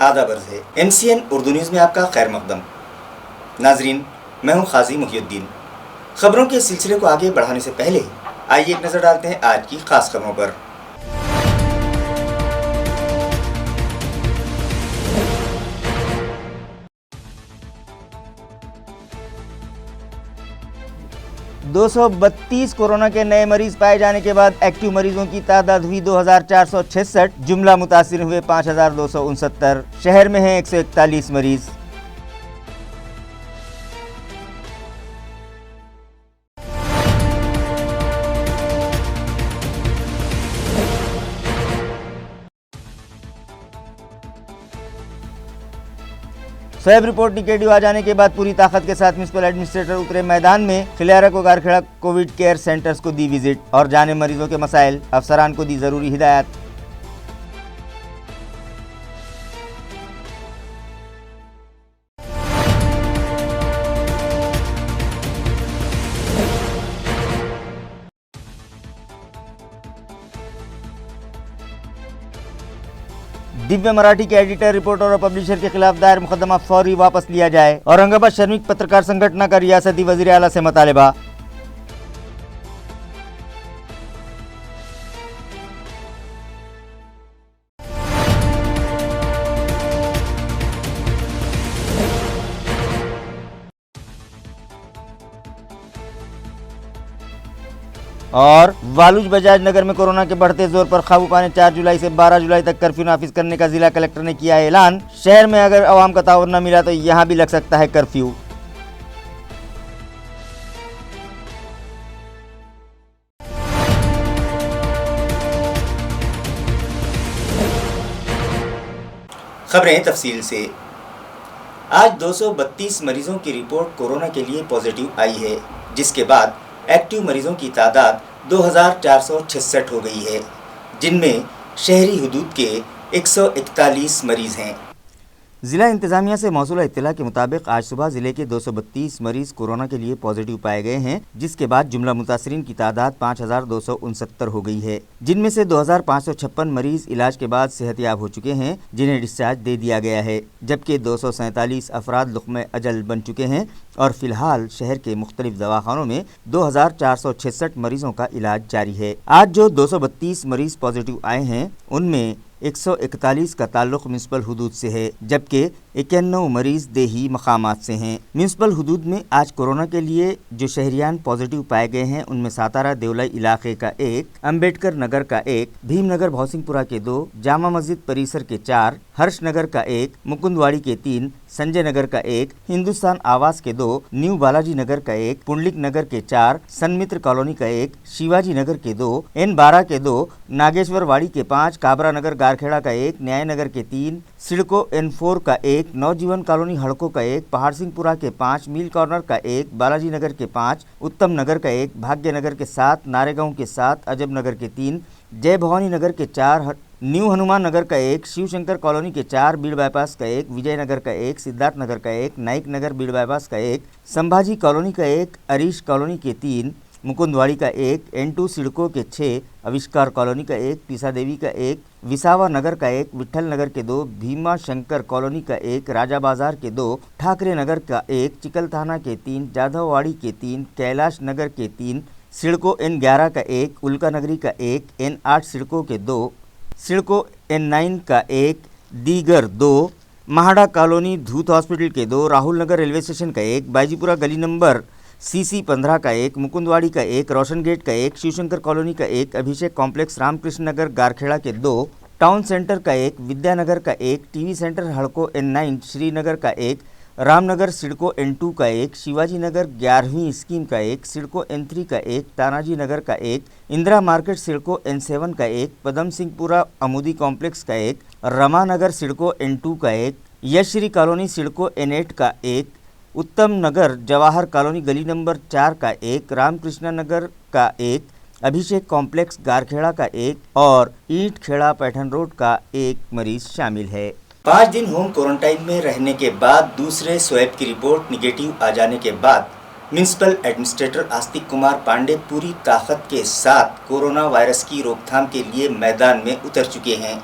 आदाब अर्ज़ है। MCN उर्दू न्यूज़ में आपका खैर मकदम। नाजरीन, मैं हूं खाजी मुहियुद्दीन। खबरों के सिलसिले को आगे बढ़ाने से पहले आइए एक नज़र डालते हैं आज की खास खबरों पर। दो 232 कोरोना के नए मरीज पाए जाने के बाद एक्टिव मरीजों की तादाद हुई 2466। जुमला मुतासिर हुए 5269। शहर में हैं 141 मरीज। स्वैब रिपोर्ट निगेटिव आ जाने के बाद पूरी ताकत के साथ म्युनिसिपल एडमिनिस्ट्रेटर उतरे मैदान में। खिलियारा को गारखेड़ा कोविड केयर सेंटर्स को दी विजिट और जाने मरीजों के मसाइल, अफसरान को दी जरूरी हिदायत। दिव्य मराठी के एडिटर, रिपोर्टर और पब्लिशर के खिलाफ दायर मुकदमा फौरी वापस लिया जाए। औरंगाबाद श्रमिक पत्रकार संगठन का रियासती वजीर आला से मुतालबा। और वालूज बजाज नगर में कोरोना के बढ़ते जोर पर काबू पाने 4 जुलाई से 12 जुलाई तक कर्फ्यू नाफिज करने का जिला कलेक्टर ने किया ऐलान। शहर में अगर आवाम का ताउन न मिला तो यहां भी लग सकता है कर्फ्यू। खबरें तफसील से। आज 232 मरीजों की रिपोर्ट कोरोना के लिए पॉजिटिव आई है, जिसके बाद एक्टिव मरीजों की तादाद 2466 हो गई है, जिनमें शहरी हुदूद के 141 मरीज हैं। जिला इंतजामिया से मौसूला इत्तला के मुताबिक आज सुबह जिले के 232 मरीज कोरोना के लिए पॉजिटिव पाए गए हैं, जिसके बाद जुमला मुतासरीन की तादाद 5269 हो गई है, जिनमें से 2556 मरीज इलाज के बाद सेहतयाब हो चुके हैं, जिन्हें डिस्चार्ज दे दिया गया है, जबकि 247 अफराद लुक़्मे अजल बन चुके हैं और फिलहाल शहर के मुख्तलिफ दवाखानों में 2466 मरीजों का इलाज जारी है। आज जो 232 मरीज पॉजिटिव आए हैं, उनमें 141 का ताल्लुक म्युनिसिपल हुदूद से है, जबकि 91 मरीज देही मकामात से हैं। म्युनिसिपल हुदूद में आज कोरोना के लिए जो शहरियान पॉजिटिव पाए गए हैं, उनमें सातारा देवलाई इलाके का 1, अम्बेडकर नगर का 1, भीमनगर भौसिंगपुरा के 2, जामा मस्जिद परिसर के 4, हर्ष नगर का 1, मुकुंदवाड़ी के 3, संजय नगर का 1, हिंदुस्तान आवास के 2, न्यू बालाजी नगर का 1, पुंडलिक नगर के 4, सनमित्र कॉलोनी का 1, शिवाजी नगर के 2, N12 के 2, नागेश्वरवाड़ी के 5, काबरा नगर गारखेड़ा का 1, न्याय नगर के 3, सिडको N4 का 1, नवजीवन कॉलोनी हड़को का 1, पहाड़ सिंहपुरा के 5, मिल कॉर्नर का 1, बालाजी नगर के 5, उत्तम नगर का 1, भाग्य नगर के 7, नारेगांव के 7, अजब नगर के 3, जय भवानी नगर के 4, न्यू हनुमान नगर का 1, शिवशंकर कॉलोनी के 4, बीड़ बाईपास का 1, विजय नगर का 1, सिद्धार्थ नगर का 1, नाइक नगर बीड़ बाईपास का 1, संभाजी कॉलोनी का 1, अरीश कॉलोनी के 3, मुकुंदवाड़ी का 1, N2 सिडको के 6, आविष्कार कॉलोनी का 1, पीसा देवी का 1, विसावा नगर का 1, विठल नगर के 2, भीमा शंकर कॉलोनी का 1, राजा बाजार के 2, ठाकरे नगर का 1, चिकल थाना के 3, जाधववाड़ी के 3, कैलाश नगर के 3, सिडको N11 का 1, उल्का नगरी का 1, N8 सिडको के 2, सिडको N9 का 1, दीगर 2, महाड़ा कॉलोनी धूत हॉस्पिटल के 2, राहुल नगर रेलवे स्टेशन का 1, बाईजीपुरा गली नंबर CC 15 का 1, मुकुंदवाड़ी का 1, रोशन गेट का 1, शिवशंकर कॉलोनी का 1, अभिषेक कॉम्प्लेक्स रामकृष्ण नगर गारखेड़ा के 2, टाउन सेंटर का 1, विद्यानगर का 1, टीवी सेंटर हड़को N9 श्रीनगर का 1, रामनगर सिडको N2 का 1, शिवाजी नगर 11वीं स्कीम का 1, सिडको N3 का 1, तानाजी नगर का 1, इंदिरा मार्केट सिडको N7 का 1, पदम सिंहपुरा अमूदी कॉम्प्लेक्स का 1, रमानगर सिडको N2 का 1, यशश्री कॉलोनी सिडको N8 का 1, उत्तम नगर जवाहर कॉलोनी गली नंबर 4 का 1, रामकृष्ण नगर का 1, अभिषेक कॉम्प्लेक्स गारखेड़ा का 1 और ईंट खेड़ा पैठन रोड का 1 मरीज शामिल है। 5 दिन होम क्वारंटाइन में रहने के बाद दूसरे स्वैब की रिपोर्ट निगेटिव आ जाने के बाद म्युनिसिपल एडमिनिस्ट्रेटर आस्तिक कुमार पांडे पूरी ताकत के साथ कोरोना वायरस की रोकथाम के लिए मैदान में उतर चुके हैं।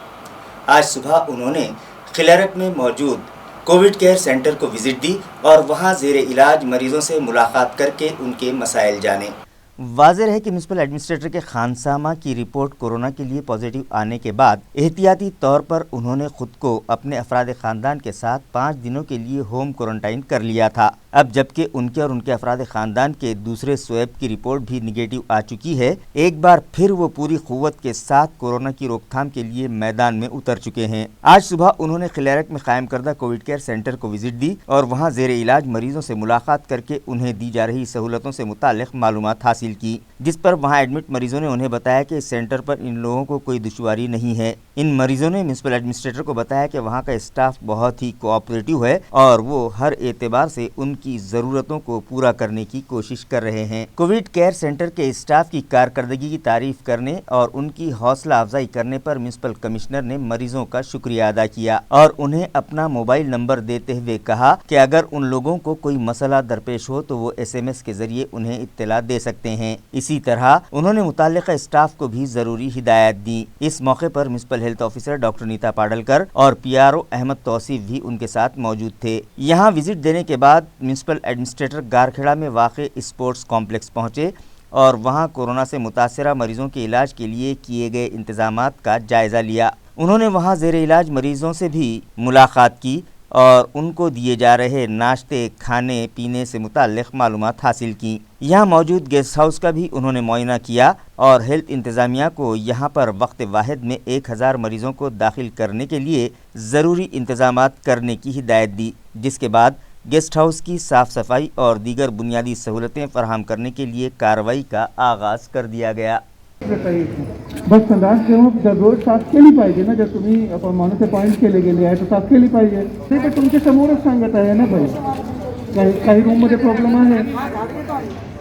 आज सुबह उन्होंने खिलारत में मौजूद कोविड केयर सेंटर को विजिट दी और वहां ज़ेरे इलाज मरीजों से मुलाकात करके उनके मसाइल जाने। वाज़ेह है कि म्युनिसिपल एडमिनिस्ट्रेटर के खानसामा की रिपोर्ट कोरोना के लिए पॉजिटिव आने के बाद एहतियाती तौर पर उन्होंने खुद को अपने अफराद ख़ानदान के साथ 5 दिनों के लिए होम क्वारंटाइन कर लिया था। अब जबकि उनके और उनके अफराद ख़ानदान के दूसरे स्वैब की रिपोर्ट भी निगेटिव आ चुकी है, एक बार फिर वो पूरी क़ुव्वत के साथ कोरोना की रोकथाम के लिए मैदान में उतर चुके हैं। आज सुबह उन्होंने खिलारत में कायम करदा कोविड केयर सेंटर को विजिट दी और वहाँ ज़ेरे इलाज मरीजों से मुलाकात करके उन्हें दी जा रही सहूलतों से मुताल्लिक़ मालूमात हासिल की, जिस पर वहाँ एडमिट मरीजों ने उन्हें बताया कि इस सेंटर पर इन लोगों को कोई दुश्वारी नहीं है। इन मरीजों ने म्युनिसिपल एडमिनिस्ट्रेटर को बताया कि वहाँ का स्टाफ बहुत ही कोऑपरेटिव है और वो हर एतबार से उनकी ज़रूरतों को पूरा करने की कोशिश कर रहे हैं। कोविड केयर सेंटर के स्टाफ की कारकर्दगी की तारीफ करने और उनकी हौसला अफजाई करने पर म्युनिसिपल कमिश्नर ने मरीजों का शुक्रिया अदा किया और उन्हें अपना मोबाइल नंबर देते हुए कहा कि अगर उन लोगों को कोई मसला दरपेश हो तो वो SMS के जरिए उन्हें इत्तला दे सकते हैं। इसी तरह उन्होंने मुताल्लिका स्टाफ को भी जरूरी हिदायत दी। इस मौके पर municipal health officer doctor Neeta Padalkar और PRO अहमद तौसीफ भी उनके साथ मौजूद थे। यहाँ विजिट देने के बाद म्युनिसिपल एडमिनिस्ट्रेटर गारखेड़ा में वाक़े स्पोर्ट्स कॉम्प्लेक्स पहुँचे और वहाँ कोरोना से मुतासरा मरीजों के इलाज के लिए किए गए इंतजामात का जायज़ा लिया। उन्होंने वहाँ ज़ेरे इलाज मरीजों से भी मुलाकात की और उनको दिए जा रहे नाश्ते खाने पीने से मुताल्लिक़ मालूमात हासिल की। यहाँ मौजूद गेस्ट हाउस का भी उन्होंने मुआयना किया और हेल्थ इंतज़ामिया को यहाँ पर वक्त वाहिद में 1000 मरीज़ों को दाखिल करने के लिए ज़रूरी इंतज़ामात करने की हिदायत दी, जिसके बाद गेस्ट हाउस की साफ़ सफाई और दीगर बुनियादी सहूलतें फराहम करने के लिए कार्रवाई का आगाज़ कर दिया गया। बस संडास दररोज साफ केली पाहिजे ना, जर तुम्ही माणूस पॉईंट केले गेले आहे तर साफ केली पाहिजे। ते तर तुमच्या समोरच सांगत आहे ना भाई, काही रूममध्ये प्रॉब्लेम आहे।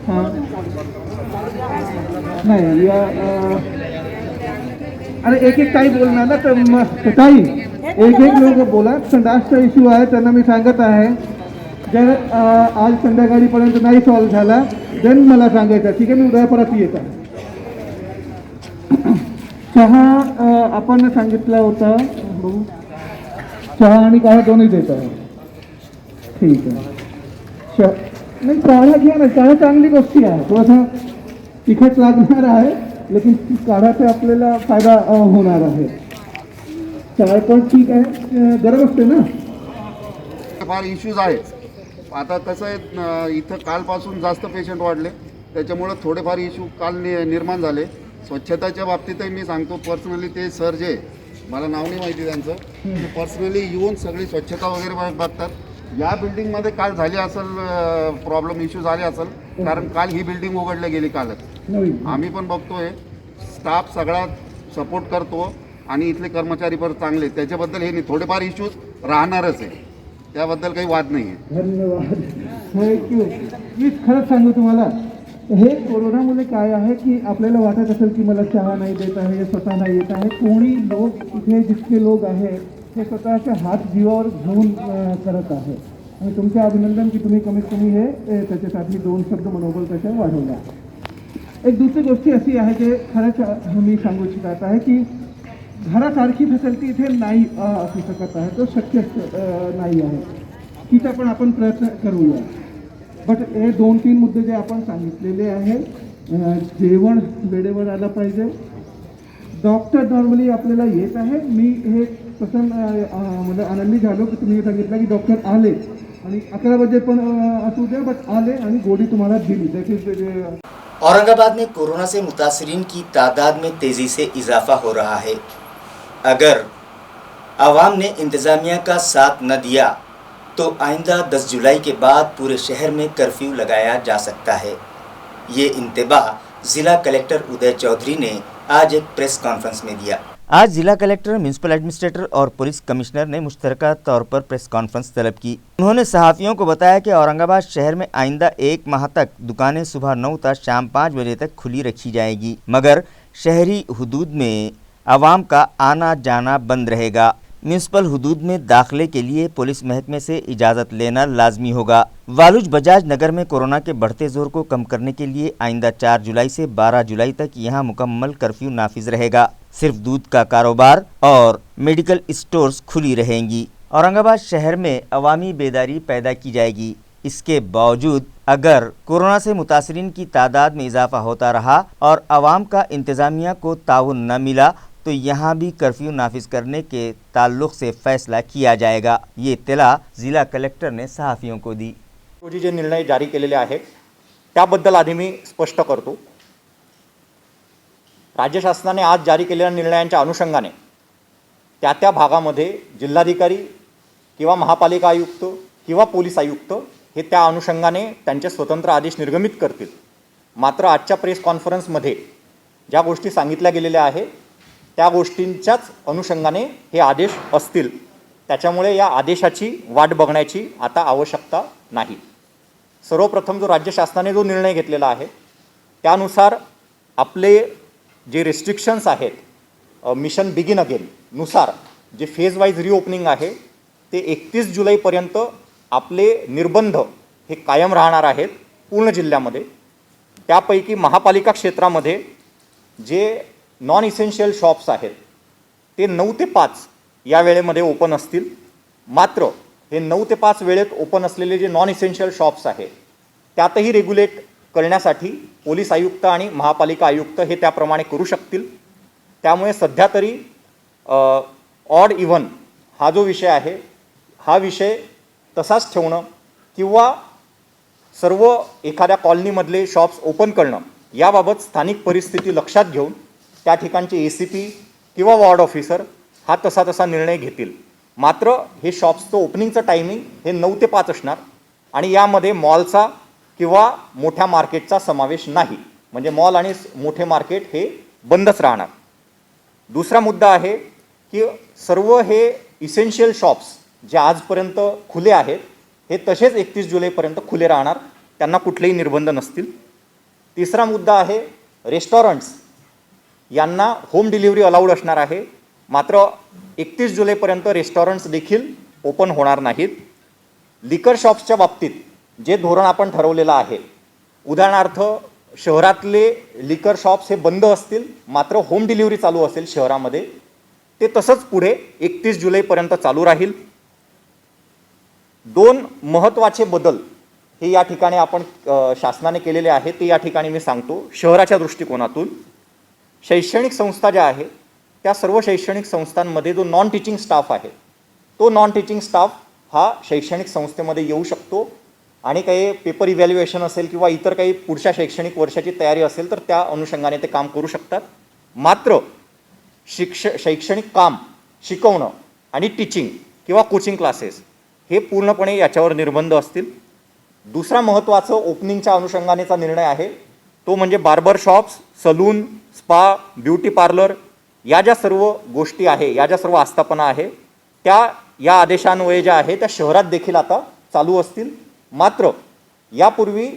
हां नाही या अरे एक एक काही बोलणार ना तर काही एक लोक बोला। संडासचा इश्यू आहे त्यांना मी सांगत आहे, जर आज संध्याकाळीपर्यंत नाही सॉल्व्ह झाला देन मला सांगायचं, ठीक आहे? मी उद्या परत येत आहे। चहा आपण सांगितला होता, चहा आणि काढा दोन्ही देत आहे, ठीक आहे? नाही काढा घ्या ना, काढा चांगली गोष्टी आहे, थोडासा तिखट लागणार आहे लेकिन काढाचा आपल्याला फायदा होणार आहे। चाय पण ठीक आहे, गरम असते ना। फार इश्यूज आहेत। आता कसं आहे, इथं कालपासून जास्त पेशंट वाढले, त्याच्यामुळे थोडेफार इश्यू काल निर्माण झाले। स्वच्छताच्या बाबतीतही मी सांगतो, पर्सनली ते सर जे मला नाव नाही माहिती त्यांचं, ते पर्सनली येऊन सगळी स्वच्छता वगैरे बघतात। या बिल्डिंगमध्ये काल झाली असेल प्रॉब्लेम, इश्यू झाले असेल, कारण काल ही बिल्डिंग उघडली गेली कालच। आम्ही पण बघतोय, स्टाफ सगळा सपोर्ट करतो आणि इथले कर्मचारी पण चांगले, त्याच्याबद्दल हे नाही, थोडेफार इश्यूज राहणारच आहे, त्याबद्दल काही वाद नाही आहे। धन्यवाद, थँक्यू। मी खरंच सांगू तुम्हाला, हे कोरोनामुळे काय आहे की आपल्याला वाटत असेल की मला चहा नाही देत आहे, स्वतः नाही येत आहे, कोणी लोक इथे जितके लोक आहे हे स्वतःचे हात जीवावर घेऊन करत आहे आणि तुमचे अभिनंदन की तुम्ही कमीत कमी हे त्याच्यासाठी 2 शब्द मनोबल त्याच्या वाढवला। एक दुसरी गोष्ट अशी आहे जे खरंच मी सांगू इच्छित आहे की घरासारखी फॅसिलिटी इथे नाही असू शकत आहे, तो शक्य नाही आहे, तिचा पण आपण प्रयत्न करूया। बट हे 2-3 मुद्दे जे आपण सांगितलेले आहे, जेवण वेळेवर आलं पाहिजे, डॉक्टर नॉर्मली आपल्याला येत आहे। मी हे पसंत म्हणजे आनंदी झालो की तुम्ही सांगितलं की डॉक्टर आले आणि 11 बजे पण असू द्या, बट आले आणि गोळी तुम्हाला दिली। दॅट इज औरंगाबाद में कोरोना से मुतासरीन की तादाद में तेज़ी से इजाफा हो रहा है। अगर आवाम ने इंतज़ामिया का साथ न दिया तो आइंदा 10 जुलाई के बाद पूरे शहर में कर्फ्यू लगाया जा सकता है। ये इंतबाह ज़िला कलेक्टर उदय चौधरी ने आज एक प्रेस कॉन्फ्रेंस में दिया। आज जिला कलेक्टर, म्युनिसिपल एडमिनिस्ट्रेटर और पुलिस कमिश्नर ने मुश्तरका तौर पर प्रेस कॉन्फ्रेंस तलब की। उन्होंने सहाफ़ियों को बताया कि औरंगाबाद शहर में आइंदा 1 माह तक दुकानें सुबह 9 तक शाम 5 बजे तक खुली रखी जाएगी, मगर शहरी हुदूद में आवाम का आना जाना बंद रहेगा। म्यूनसिपल हुदूद में दाखिले के लिए पुलिस महकमे से इजाज़त लेना लाजमी होगा। वालुज बजाज नगर में कोरोना के बढ़ते जोर को कम करने के लिए आइंदा 4 जुलाई से 12 जुलाई तक यहाँ मुकम्मल कर्फ्यू नाफिज रहेगा। सिर्फ दूध का कारोबार और मेडिकल स्टोर्स खुली रहेंगी। औरंगाबाद शहर में अवामी बेदारी पैदा की जाएगी। इसके बावजूद अगर कोरोना से मुतासरीन की तादाद में इजाफा होता रहा और आवाम का इंतजामिया को ताउन न मिला तो यहाँ भी कर्फ्यू नाफिज करने के ताल्लुक से फैसला किया जाएगा। ये इत्तला जिला कलेक्टर ने सहाफ़ियों को दी। रोजी जे निर्णय जारी केलेले आहेत त्याबद्दल आधी मी स्पष्ट करतो। राज्य शासनाने आज जारी केलेल्या निर्णयांच्या अनुषंगाने त्या भागामध्ये जिल्हाधिकारी किंवा महापालिका आयुक्त किंवा पोलीस आयुक्त हे त्या अनुषंगाने त्यांचे स्वतंत्र आदेश निर्गमित करतील। मात्र आजच्या प्रेस कॉन्फरन्समध्ये ज्या गोष्टी सांगितल्या गेलेल्या आहेत त्या गोष्टींच्याच अनुषंगाने हे आदेश असतील। त्याच्यामुळे या आदेशाची वाट बघण्याची आता आवश्यकता नाही। सर्वप्रथम जो राज्य शासनाने जो निर्णय घेतलेला आहे त्यानुसार आपले जे रिस्ट्रिक्शन्स आहेत मिशन बिगिन अगेन नुसार जे फेज वाईज रिओपनिंग आहे ते 31 जुलैपर्यंत आपले निर्बंध हे कायम राहणार आहेत पूर्ण जिल्ह्यामध्ये। त्यापैकी महापालिका क्षेत्रामध्ये जे नॉन इसेन्शियल शॉप्स आहेत ते 9 ते 5 या वेळेमध्ये ओपन असतील। मात्र हे 9 ते 5 वेळेत ओपन असलेले जे नॉन इसेन्शियल शॉप्स आहेत त्यातही रेग्युलेट करण्यासाठी पोलीस आयुक्त आणि महापालिका आयुक्त हे त्याप्रमाणे करू शकतील। त्यामुळे सध्या तरी ऑड इव्हन हा जो विषय आहे हा विषय तसाच ठेवणं किंवा सर्व एखाद्या कॉलनीमधले शॉप्स ओपन करणं याबाबत स्थानिक परिस्थिती लक्षात घेऊन त्या ठिकाणचे ACP किंवा वॉर्ड ऑफिसर हा तसा निर्णय घेतील। मात्र हे शॉप्सचं ओपनिंगचं टायमिंग हे 9 ते 5 असणार आणि यामध्ये मॉलचा किंवा मोठ्या मार्केटचा समावेश नाही। म्हणजे मॉल आणि मोठे मार्केट हे बंदच राहणार। दुसरा मुद्दा आहे की सर्व हे इसेन्शियल शॉप्स जे आजपर्यंत खुले आहेत हे तसेच 31 जुलैपर्यंत खुले राहणार, त्यांना कुठलेही निर्बंध नसतील। तिसरा मुद्दा आहे रेस्टॉरंट्स यांना होम डिलिव्हरी अलाउड असणार आहे। मात्र 31 जुलैपर्यंत रेस्टॉरंट्स देखील ओपन होणार नाहीत। लिकर शॉप्सच्या बाबतीत जे धोरण आपण ठरवलेलं आहे उदाहरणार्थ शहरातले लिकर शॉप्स हे बंद असतील मात्र होम डिलिव्हरी चालू असेल शहरामध्ये ते तसंच पुढे 31 जुलैपर्यंत चालू राहील। 2 महत्त्वाचे बदल हे या ठिकाणी आपण शासनाने केलेले आहेत ते या ठिकाणी मी सांगतो। शहराच्या दृष्टिकोनातून शैक्षणिक संस्था ज्या आहेत त्या सर्व शैक्षणिक संस्थांमध्ये जो नॉन टीचिंग स्टाफ आहे तो नॉन टीचिंग स्टाफ हा शैक्षणिक संस्थेमध्ये येऊ शकतो आणि काही पेपर इव्हॅल्युएशन असेल किंवा इतर काही पुढच्या शैक्षणिक वर्षाची तयारी असेल तर त्या अनुषंगाने ते काम करू शकतात। मात्र शैक्षणिक काम शिकवणं आणि टीचिंग किंवा कोचिंग क्लासेस हे पूर्णपणे याच्यावर निर्बंध असतील। दुसरा महत्त्वाचा ओपनिंगच्या अनुषंगानेचा निर्णय आहे तो म्हणजे barber shops, salon, spa, beauty parlour या ज्या सर्व गोष्टी आहे या ज्या सर्व आस्थापना आहे त्या या आदेशान्वये ज्या आहे त्या शहरात देखील आता चालू असतील। मात्र यापूर्वी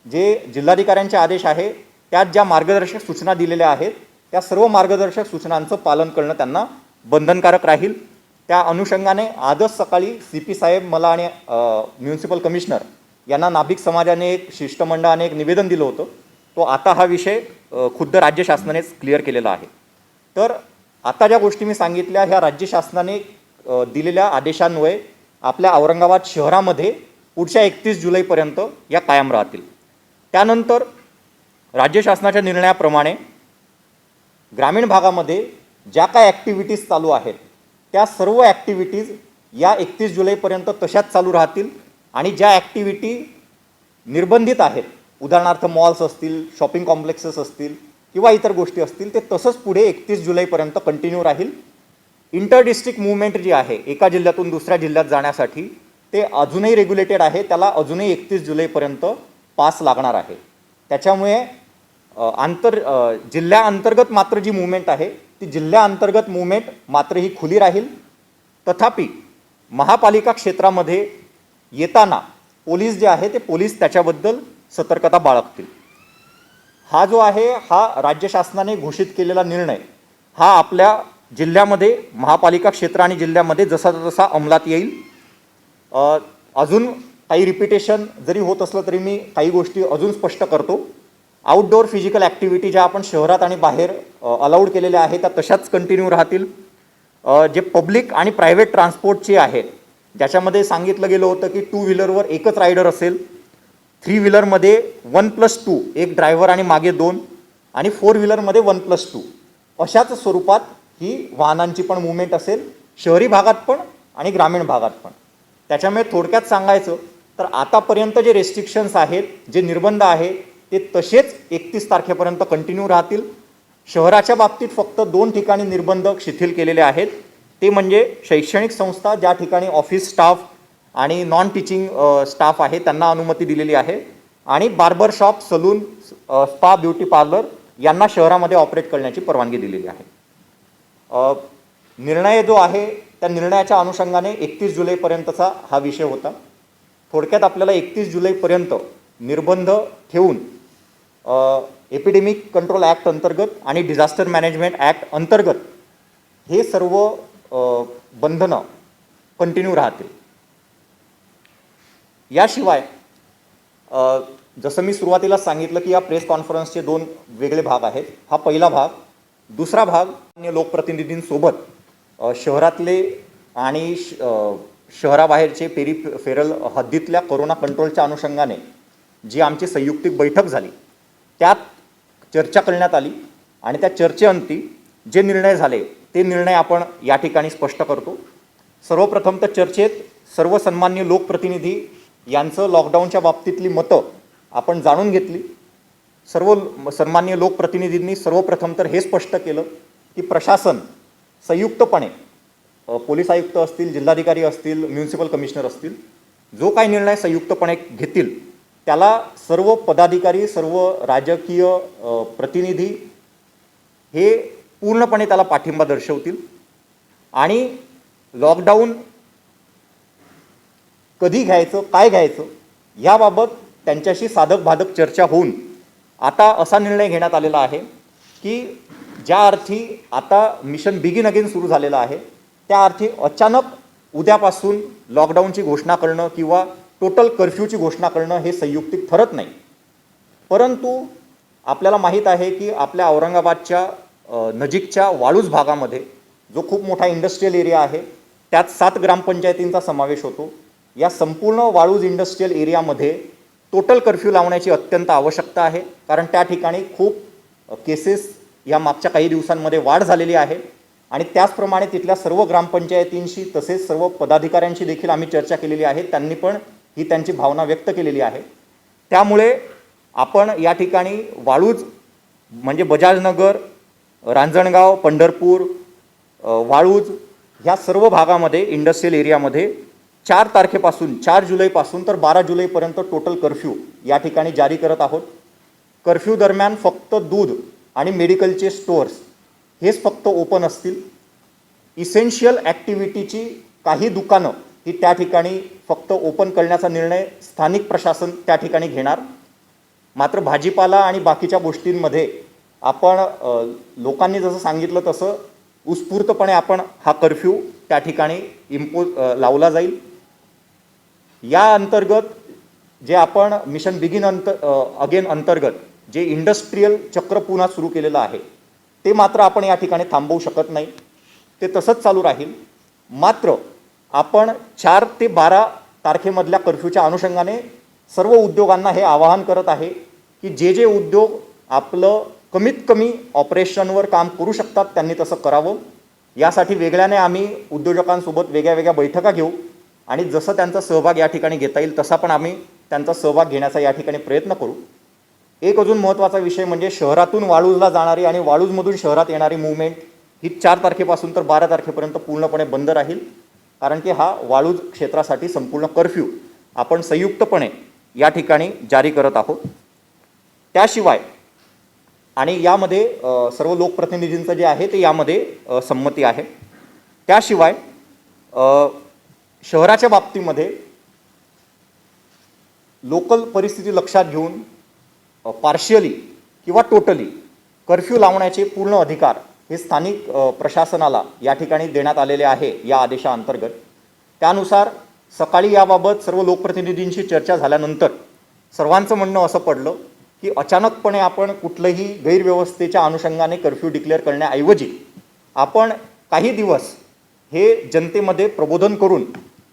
जे जिल्हाधिकाऱ्यांचे आदेश आहे त्यात ज्या मार्गदर्शक सूचना दिलेल्या आहेत त्या सर्व मार्गदर्शक सूचनांचं पालन करणं त्यांना बंधनकारक राहील। त्या अनुषंगाने आजच सकाळी CP साहेब मला आणि म्युनिसिपल कमिशनर यांना नाभिक समाजाने एक शिष्टमंडळाने एक निवेदन दिलं होतं। तो आता हा विषय खुद्द राज्य शासनानेच क्लिअर केलेला आहे। तर आता ज्या गोष्टी मी सांगितल्या ह्या राज्य शासनाने दिलेल्या आदेशान्वये आपल्या औरंगाबाद शहरामध्ये पुढच्या 31 जुलैपर्यंत या कायम राहतील। त्यानंतर राज्य शासनाच्या निर्णयाप्रमाणे ग्रामीण भागामध्ये ज्या काय ॲक्टिव्हिटीज चालू आहेत त्या सर्व ॲक्टिव्हिटीज या 31 जुलैपर्यंत तशाच चालू राहतील आणि ज्या ॲक्टिव्हिटी निर्बंधित आहेत उदाहरणार्थ मॉल्स असतील, शॉपिंग कॉम्प्लेक्सेस असतील किंवा इतर गोष्टी असतील ते तसंच पुढे 31 जुलैपर्यंत कंटिन्यू राहील। इंटर डिस्ट्रिक्ट मूवमेंट जी आहे एका जिल्ह्यातून दुसऱ्या जिल्ह्यात जाण्यासाठी ते अजूनही रेग्युलेटेड आहे, त्याला अजूनही 31 जुलैपर्यंत पास लागणार आहे। त्याच्यामुळे जिल्ह्याअंतर्गत मात्र जी मूवमेंट आहे ती जिल्ह्याअंतर्गत मूवमेंट मात्र ही खुली राहील। तथापि महापालिका क्षेत्रामध्ये येताना पोलीस जे आहे ते पोलीस त्याच्याबद्दल सतर्कता बाळगतील। हा जो आहे हा राज्य शासनाने घोषित केलेला निर्णय हा आपल्या जिल्ह्यामध्ये महापालिका क्षेत्र आणि जिल्ह्यामध्ये जसा जसा अंमलात येईल अजून काही रिपिटेशन जरी होत असलं तरी मी काही गोष्टी अजून स्पष्ट करतो। आउटडोअर फिजिकल ॲक्टिव्हिटी ज्या आपण शहरात आणि बाहेर अलाउड केलेल्या आहेत त्या तशाच कंटिन्यू राहतील. जे पब्लिक आणि प्रायव्हेट ट्रान्सपोर्टचे आहेत ज्याच्यामध्ये सांगितलं गेलं होतं की 2 व्हीलरवर एकच रायडर असेल, 3 व्हीलरमध्ये 1+2 एक ड्रायव्हर आणि मागे 2 आणि 4 व्हीलरमध्ये 1+2 अशाच स्वरूपात ही वाहनांची पण मूव्हमेंट असेल, शहरी भागात पण आणि ग्रामीण भागात पण. त्याच्यामुळे थोडक्यात सांगायचं तर आतापर्यंत जे रेस्ट्रिक्शन्स आहेत, जे निर्बंध आहे ते तसेच 31 तारखेपर्यंत कंटिन्यू राहतील. शहराच्या बाबतीत फक्त 2 ठिकाणी निर्बंध शिथिल केलेले आहेत. ते म्हणजे शैक्षणिक संस्था ज्या ठिकाणी ऑफिस स्टाफ आणि नॉन टीचिंग स्टाफ आहे त्यांना अनुमती दिलेली आहे, आणि barber shop, salon, spa, beauty parlour यांना शहरामध्ये ऑपरेट करण्याची परवानगी दिलेली आहे. निर्णय जो आहे त्या निर्णयाच्या अनुषंगाने 31 जुलैपर्यंतचा हा विषय होता. थोडक्यात आपल्याला 31 जुलैपर्यंत निर्बंध ठेवून एपिडेमिक कंट्रोल ॲक्ट अंतर्गत आणि डिझास्टर मॅनेजमेंट ॲक्ट अंतर्गत हे सर्व बंधनं कंटिन्यू राहतील. याशिवाय जसं मी सुरुवातीला सांगितलं की या प्रेस कॉन्फरन्सचे 2 वेगळे भाग आहेत. हा पहिला भाग. दुसरा भाग लोकप्रतिनिधींसोबत शहरातले आणि शहराबाहेरचे पेरिफेरल हद्दीतल्या कोरोना कंट्रोलच्या अनुषंगाने जी आमची संयुक्तिक बैठक झाली त्यात चर्चा करण्यात आली, आणि त्या चर्चेअंती जे निर्णय झाले ते निर्णय आपण या ठिकाणी स्पष्ट करतो. सर्वप्रथम तर चर्चेत सर्व सन्मान्य लोकप्रतिनिधी यांचं लॉकडाऊनच्या बाबतीतली मतं आपण जाणून घेतली. सर्व सन्मान्य लोकप्रतिनिधींनी सर्वप्रथम तर हे स्पष्ट केलं की प्रशासन संयुक्तपणे, पोलीस आयुक्त असतील, जिल्हाधिकारी असतील, म्युन्सिपल कमिशनर असतील, जो काही निर्णय संयुक्तपणे घेतील त्याला सर्व पदाधिकारी, सर्व राजकीय प्रतिनिधी हे पूर्णपणे त्याला पाठिंबा दर्शवतील. आणि लॉकडाऊन कधी घ्यायचं, काय घ्यायचं याबाबत त्यांच्याशी साधक बाधक चर्चा होऊन आता असा निर्णय घेण्यात आलेला आहे की ज्या अर्थी आता मिशन बिगिन अगेन सुरू झालेलं आहे त्या अर्थी अचानक उद्यापासून लॉकडाऊनची घोषणा करणं किंवा टोटल कर्फ्यूची घोषणा करणं हे संयुक्तिक ठरत नाही. परंतु आपल्याला माहीत आहे की आपल्या औरंगाबादच्या नजीकच्या वाळूज भागामध्ये जो खूप मोठा इंडस्ट्रियल एरिया आहे त्यात 7 ग्रामपंचायतींचा समावेश होतो. या संपूर्ण वाळूज इंडस्ट्रियल एरियामध्ये टोटल कर्फ्यू लावण्याची अत्यंत आवश्यकता आहे, कारण त्या ठिकाणी खूप केसेस या मागच्या काही दिवसांमध्ये वाढ झालेली आहे. आणि त्याचप्रमाणे तिथल्या सर्व ग्रामपंचायतींशी तसेच सर्व पदाधिकाऱ्यांशी देखील आम्ही चर्चा केलेली आहे. त्यांनी पण ही त्यांची भावना व्यक्त केलेली आहे. त्यामुळे आपण या ठिकाणी वाळूज म्हणजे बजाजनगर, रांजणगाव, पंढरपूर, वाळूज ह्या सर्व भागामध्ये इंडस्ट्रियल एरियामध्ये 4 तारखेपासून 4 जुलैपासून तर 12 जुलैपर्यंत टोटल कर्फ्यू या ठिकाणी जारी करत आहोत. कर्फ्यू दरम्यान फक्त दूध आणि मेडिकलचे स्टोअर्स हेच फक्त ओपन असतील. इसेन्शियल ॲक्टिव्हिटीची काही दुकानं ही त्या ठिकाणी फक्त ओपन करण्याचा निर्णय स्थानिक प्रशासन त्या ठिकाणी घेणार. मात्र भाजीपाला आणि बाकीच्या गोष्टींमध्ये आपण लोकांनी जसं सांगितलं तसं उत्स्फूर्तपणे आपण हा कर्फ्यू त्या ठिकाणी लावला जाईल. या अंतर्गत जे आपण मिशन बिगिन अगेन अंतर्गत जे इंडस्ट्रियल चक्र पुन्हा सुरू केलेलं आहे ते मात्र आपण या ठिकाणी थांबवू शकत नाही, ते तसंच चालू राहील. मात्र आपण 4 ते 12 तारखेमधल्या कर्फ्यूच्या अनुषंगाने सर्व उद्योगांना हे आवाहन करत आहे की जे जे उद्योग आपलं कमीत कमी ऑपरेशनवर काम करू शकतात त्यांनी तसं करावं. यासाठी वेगळ्याने आम्ही उद्योजकांसोबत वेगळ्या वेगळ्या बैठका घेऊ आणि जसं त्यांचा सहभाग या ठिकाणी घेता येईल तसा पण आम्ही त्यांचा सहभाग घेण्याचा या ठिकाणी प्रयत्न करू. एक अजून महत्त्वाचा विषय म्हणजे शहरातून वाळूजला जाणारी आणि वाळूजमधून शहरात येणारी मूव्हमेंट ही 4 तारखेपासून तर 12 तारखेपर्यंत पूर्णपणे बंद राहील, कारण की हा वाळूज क्षेत्रासाठी संपूर्ण कर्फ्यू आपण संयुक्तपणे या ठिकाणी जारी करत आहोत. त्याशिवाय आणि यामध्ये सर्व लोकप्रतिनिधींचं जे आहे ते यामध्ये संमती आहे. त्याशिवाय शहराच्या बाबतीमध्ये लोकल परिस्थिती लक्षात घेऊन पार्शियली किंवा टोटली कर्फ्यू लावण्याचे पूर्ण अधिकार हे स्थानिक प्रशासनाला या ठिकाणी देण्यात आलेले आहे या आदेशाअंतर्गत. त्यानुसार सकाळी याबाबत सर्व लोकप्रतिनिधींशी चर्चा झाल्यानंतर सर्वांचं म्हणणं असं पडलं की अचानकपणे आपण कुठलंही गैरव्यवस्थेच्या अनुषंगाने कर्फ्यू डिक्लेअर करण्याऐवजी आपण काही दिवस हे जनतेमध्ये प्रबोधन करून,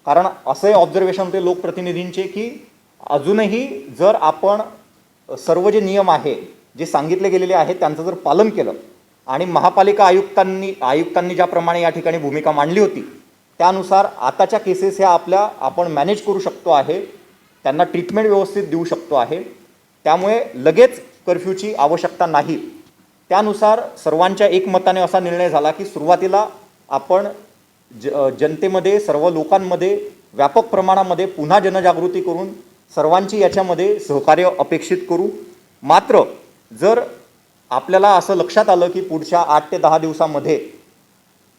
कारण असं ऑब्झर्वेशन होते लोकप्रतिनिधींचे की अजूनही जर आपण सर्व जे नियम आहे जे सांगितले गेलेले आहेत त्यांचं जर पालन केलं आणि महापालिका आयुक्तांनी ज्याप्रमाणे या ठिकाणी भूमिका मांडली होती त्यानुसार आताच्या केसेस ह्या आपण मॅनेज करू शकतो आहे, त्यांना ट्रीटमेंट व्यवस्थित देऊ शकतो आहे, त्यामुळे लगेच कर्फ्यूची आवश्यकता नाही. त्यानुसार सर्वांच्या एकमताने असा निर्णय झाला की सुरुवातीला आपण जनतेमध्ये, सर्व लोकांमध्ये व्यापक प्रमाणामध्ये पुन्हा जनजागृती करून सर्वांची याच्यामध्ये सहकार्य अपेक्षित करू. मात्र जर आपल्याला असं लक्षात आलं की पुढच्या 8 ते 10 दिवसामध्ये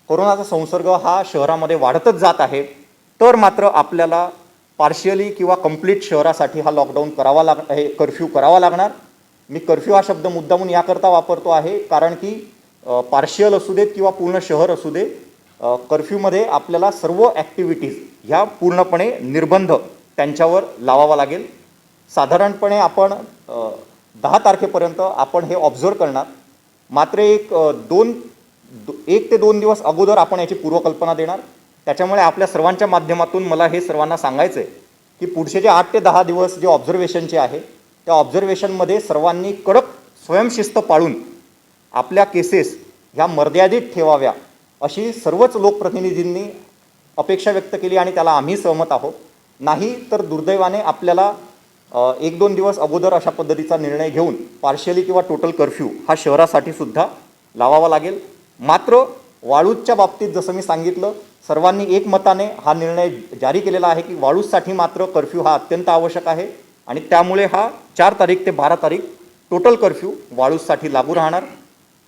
कोरोनाचा संसर्ग हा शहरामध्ये वाढतच जात आहे, तर मात्र आपल्याला पार्शियली किंवा कंप्लीट शहरासाठी हा लॉकडाऊन कर्फ्यू करावा लागणार. मी कर्फ्यू हा शब्द मुद्दामून याकरता वापरतो आहे कारण की पार्शियल असू देत किंवा पूर्ण शहर असू दे, कर्फ्यूमध्ये आपल्याला सर्व ॲक्टिव्हिटीज ह्या पूर्णपणे निर्बंध त्यांच्यावर लावावा लागेल. साधारणपणे आपण 10 तारखेपर्यंत आपण हे ऑब्झर्व करणार. मात्र 1 ते 2 दिवस अगोदर आपण याची पूर्वकल्पना देणार. त्याच्यामुळे आपल्या सर्वांच्या माध्यमातून मला हे सर्वांना सांगायचं आहे की पुढचे जे 8 ते 10 दिवस जे ऑब्झर्वेशनचे आहे त्या ऑब्झर्वेशनमध्ये सर्वांनी कडक स्वयंशिस्त पाळून आपल्या केसेस ह्या मर्यादित ठेवाव्या अशी सर्वच लोकप्रतिनिधींनी अपेक्षा व्यक्त केली आणि त्याला आम्ही सहमत आहोत. नाही तर दुर्दैवाने आपल्याला 1-2 दिवस अगोदर अशा पद्धतीचा निर्णय घेऊन पार्शियली किंवा टोटल कर्फ्यू हा शहरासाठी सुद्धा लावावा लागेल. मात्र वाळूजच्या बाबतीत जसं मी सांगितलं, सर्वांनी एकमताने हा निर्णय जारी केलेला आहे की वाळूजसाठी मात्र कर्फ्यू हा अत्यंत आवश्यक आहे आणि त्यामुळे हा 4 तारीख ते 12 तारीख टोटल कर्फ्यू वाळूजसाठी लागू राहणार.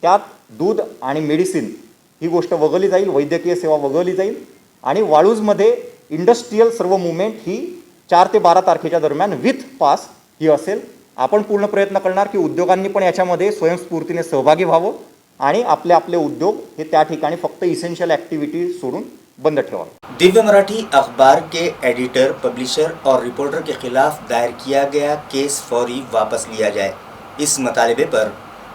त्यात दूध आणि मेडिसिन ही गोष्ट वगळली जाईल, वैद्यकीय सेवा वगळली जाईल आणि वाळूजमध्ये इंडस्ट्रीयल सर्व मुवमेंट ही 4 ते 12 तारखेच्या दरम्यान विथ पास ही असेल. आपण पूर्ण प्रयत्न करणार की उद्योगांनी पण याच्यामध्ये स्वयंस्फूर्तीने सहभागी व्हावं आणि आपले उद्योग हे त्या ठिकाणी फक्त इसेन्शियल ॲक्टिव्हिटी सोडून बंद ठेवावे. दिव्य मराठी अखबार के एडिटर, पब्लिशर और रिपोर्टर के खिलाफ दायर किया गया केस फौरी वापस लिया जाए, इस मुतालबे पर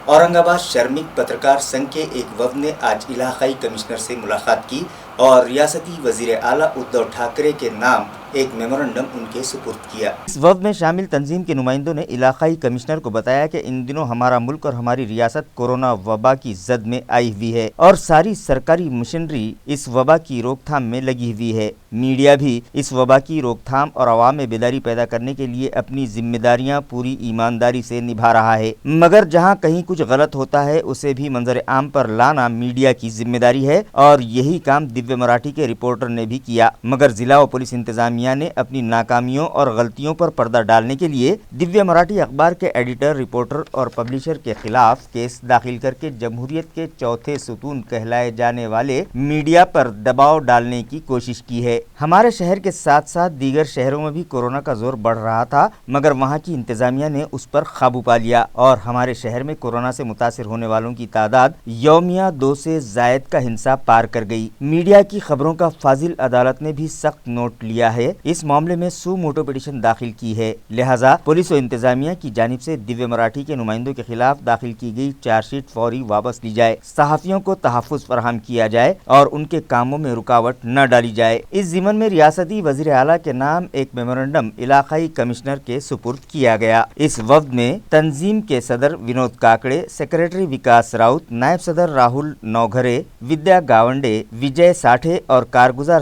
औरंगाबाद श्रमिक पत्रकार संघ के एक वफद ने आज इलाकाई कमिश्नर से मुलाकात की और रियासती वजीर आला उद्धव ठाकरे के नाम एक मेमोरेंडम उनके सुपुर्द किया. इस वफद में शामिल तंजीम के नुमाइंदों ने इलाकाई कमिश्नर को बताया कि इन दिनों हमारा मुल्क और हमारी रियासत कोरोना वबा की जद में आई हुई है और सारी सरकारी मशीनरी इस वबा की रोकथाम में लगी हुई है. मीडिया भी इस वबा की रोकथाम और आवाम में बेदारी पैदा करने के लिए अपनी जिम्मेदारियां पूरी ईमानदारी से निभा रहा है, मगर जहां कहीं कुछ गलत होता है उसे भी मंजर आम पर लाना मीडिया की जिम्मेदारी है और यही काम दिव्य मराठी के रिपोर्टर ने भी किया. मगर जिला व पुलिस इंतजामिया ने अपनी नाकामियों और गलतियों पर पर्दा डालने के लिए दिव्य मराठी अखबार के एडिटर, रिपोर्टर और पब्लिशर के खिलाफ केस दाखिल करके जमहूरियत के चौथे सुतून कहलाए जाने वाले मीडिया पर दबाव डालने की कोशिश की है. हमारे शहर के साथ साथ दीगर शहरों में भी कोरोना का जोर बढ़ रहा था, मगर वहाँ की इंतजामिया ने उस पर काबू पा लिया और हमारे शहर में कोरोना से मुतासिर होने वालों की तादाद यौमिया 2 से जायद का हिंसा पार कर गई. मीडिया की खबरों का फाजिल अदालत ने भी सख्त नोट लिया है. इस मामले में सू मोटो पिटीशन दाखिल की है. लिहाजा पुलिस व इंतजामिया की जानिब से दिव्य मराठी के नुमाइंदों के खिलाफ दाखिल की गई चार्जशीट फौरी वापस ली जाए, सहाफियों को तहफ़्फ़ुज़ फराहम किया जाए और उनके कामों में रुकावट न डाली जाए. इस ज़िमन में रियासती वज़ीर आला के नाम एक मेमोरेंडम इलाकाई कमिश्नर के सुपुर्द किया गया. इस वफ़द में तंजीम के सदर विनोद काकड़े, सेक्रेटरी विकास राउत, नायब सदर राहुल नौघरे, विद्या गावंडे, विजय साठे और कारगुजार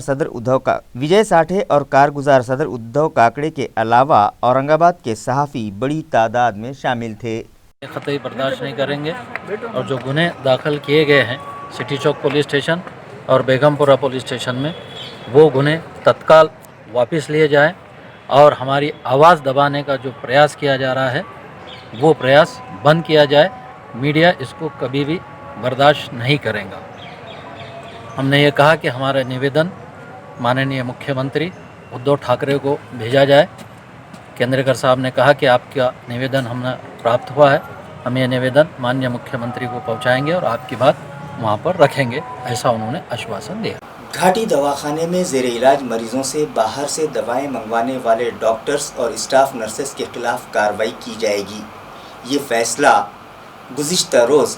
सदर उद्धव काकड़े के अलावा औरंगाबाद के सहाफ़ी बड़ी तादाद में शामिल थे. कतई बर्दाश्त नहीं करेंगे और जो गुन्हे दाखिल किए गए हैं सिटी चौक पुलिस स्टेशन और बेगमपुरा पुलिस स्टेशन में, वो गुन्हे तत्काल वापस लिए जाएं और हमारी आवाज़ दबाने का जो प्रयास किया जा रहा है वो प्रयास बंद किया जाए. मीडिया इसको कभी भी बर्दाश्त नहीं करेगा. हमने ये कहा कि हमारा निवेदन माननीय मुख्यमंत्री उद्धव ठाकरे को भेजा जाए. केंद्रेकर साहब ने कहा कि आपका निवेदन हमने प्राप्त हुआ है, हम ये निवेदन माननीय मुख्यमंत्री को पहुंचाएंगे और आपकी बात वहां पर रखेंगे, ऐसा उन्होंने आश्वासन दिया. घाटी दवाखाने में जेर इलाज मरीजों से बाहर से दवाएं मंगवाने वाले डॉक्टर्स और स्टाफ नर्सेस के खिलाफ कार्रवाई की जाएगी. ये फैसला गुज़िश्ता रोज़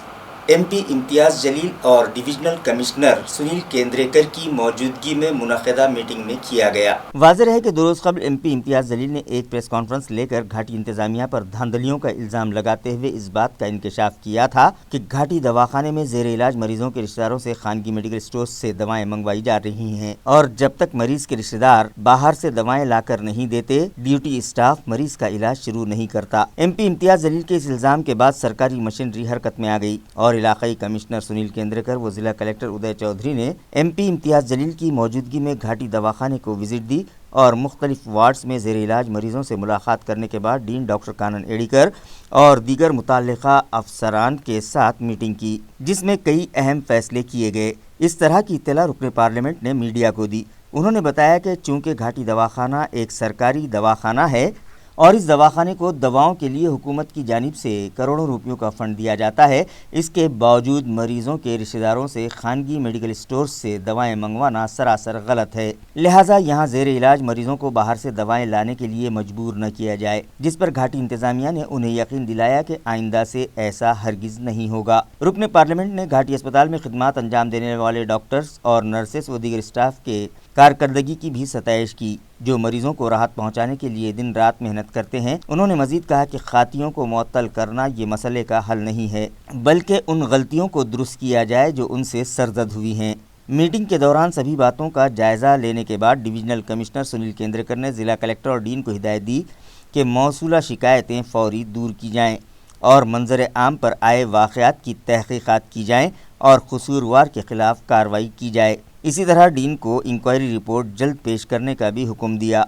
MP इम्तियाज़ जलील और डिविजनल कमिश्नर सुनील केंद्रेकर की मौजूदगी में मुनक़दा मीटिंग में किया गया। वाज़ेह है कि 2 रोज़ कबल MP इम्तियाज़ जलील ने एक प्रेस कॉन्फ्रेंस लेकर घाटी इंतजामिया पर धांधलियों का इल्ज़ाम लगाते हुए इस बात का इंकशाफ किया था कि घाटी दवाखाने में ज़ेर इलाज मरीजों के रिश्तेदारों से खानगी मेडिकल स्टोर से दवाएं मंगवाई जा रही हैं और जब तक मरीज के रिश्तेदार बाहर से दवाएं लाकर नहीं देते, ड्यूटी स्टाफ मरीज का इलाज शुरू नहीं करता। MP इम्तियाज़ जलील के इस इल्ज़ाम के बाद सरकारी मशीनरी हरकत में आ गई और इलाकाई कमिश्नर सुनील केंद्रेकर व जिला कलेक्टर उदय चौधरी ने MP इम्तियाज़ जलील की मौजूदगी में घाटी दवाखाने को विजिट दी और मुख्तलिफ वार्ड्स में ज़ेर इलाज मरीजों से मुलाकात करने के बाद डीन डॉक्टर कानन एडिकर और दीगर मुताल्लिक़ा अफसरान के साथ मीटिंग की, जिसमें कई अहम फैसले किए गए। इस तरह की इत्तला रुकने पार्लियामेंट ने मीडिया को दी। उन्होंने बताया कि चूँकि घाटी दवाखाना एक सरकारी दवाखाना है और इस दवाखाने को दवाओं के लिए हुकूमत की जानिब से करोड़ों रुपयों का फ़ंड दिया जाता है, इसके बावजूद मरीज़ों के रिश्तेदारों से खानगी मेडिकल स्टोर से दवाएं मंगवाना सरासर गलत है। लिहाजा यहाँ ज़ेर इलाज मरीज़ों को बाहर से दवाएं लाने के लिए मजबूर न किया जाए, जिस पर घाटी इंतज़ामिया ने उन्हें यकीन दिलाया कि आइंदा से ऐसा हरगिज़ नहीं होगा। रुकने पार्लियामेंट ने घाटी अस्पताल में खिदमात अंजाम देने वाले डॉक्टर्स और नर्सेस व दीगर स्टाफ के कारकर्दगी की भी सताइश की, जो मरीजों को राहत पहुंचाने के लिए दिन रात मेहनत करते हैं। उन्होंने मजीद कहा कि खातियों को मुअत्तल करना ये मसले का हल नहीं है, बल्कि उन गलतियों को दुरुस्त किया जाए जो उनसे सरजद हुई हैं। मीटिंग के दौरान सभी बातों का जायज़ा लेने के बाद डिविजनल कमिश्नर सुनील केंद्रेकर ने ज़िला कलेक्टर और डीन को हिदायत दी कि मौसूला शिकायतें फौरी दूर की जाएँ और मंजर आम पर आए वाक़यात की तहक़ीक़ात की जाएँ और कसूरवार के ख़िलाफ़ कार्रवाई की जाए। इसी तरह डीन को इंक्वायरी रिपोर्ट जल्द पेश करने का भी हुक्म दिया।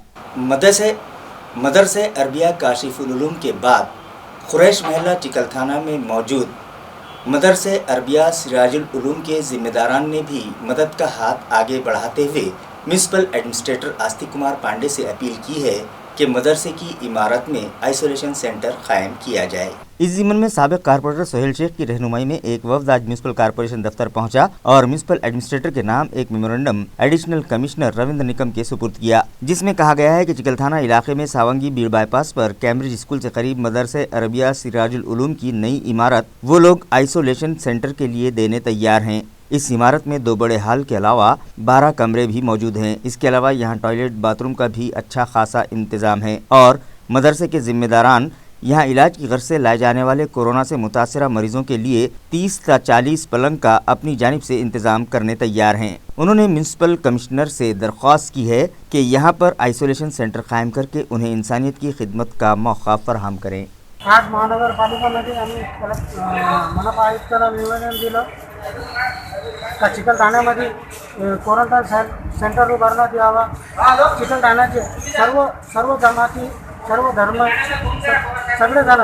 मदरसे अरबिया काशिफुल उलूम के बाद खुरैश महल्ला टिकल थाना में मौजूद मदरसे अरबिया सिराजुल उलूम के जिम्मेदारान ने भी मदद का हाथ आगे बढ़ाते हुए म्यूनिसिपल एडमिनिस्ट्रेटर आस्तिक कुमार पांडे से अपील की है कि मदरसे की इमारत में आइसोलेशन सेंटर कायम किया जाए। इस ज़िम्मन में साबिक़ कारपोरेटर सोहेल शेख की रहनुमाई में एक वफ़द आज म्यूनिसिपल कारपोरेशन दफ्तर पहुंचा और म्यूनिसिपल एडमिनिस्ट्रेटर के नाम एक memorandum additional commissioner Ravindra Nikam के सुपुर्द किया, जिसमें कहा गया है कि चिकल थाना इलाके में सावंगी बीड़ बाईपास पर कैम्ब्रिज स्कूल से करीब मदरसे अरबिया सिराजुल उलूम की नई इमारत वो लोग आइसोलेशन सेंटर के लिए देने तैयार हैं। इस इमारत में 2 बड़े हॉल के अलावा 12 कमरे भी मौजूद हैं। इसके अलावा यहाँ टॉयलेट बाथरूम का भी अच्छा खासा इंतज़ाम है और मदरसे के जिम्मेदारान यहाँ इलाज की गर्ज से लाए जाने वाले कोरोना से मुतासरा मरीजों के लिए 30 से 40 पलंग का अपनी जानिब से इंतज़ाम करने तैयार हैं। उन्होंने म्यूनिसिपल कमिश्नर से दरख्वास्त की है कि यहाँ पर आइसोलेशन सेंटर कायम करके उन्हें इंसानियत की खिदमत का मौका फराहम करें। आज महानगरपालिकेमध्ये आम्ही मनपा आयुक्ताला निवेदन दिलं का चिकलठाण्यामध्ये क्वारंटाईन सेंटर उभारण्यात यावा। चिकलठाण्याचे सर्व जमाती सर्व धर्म सगळेजण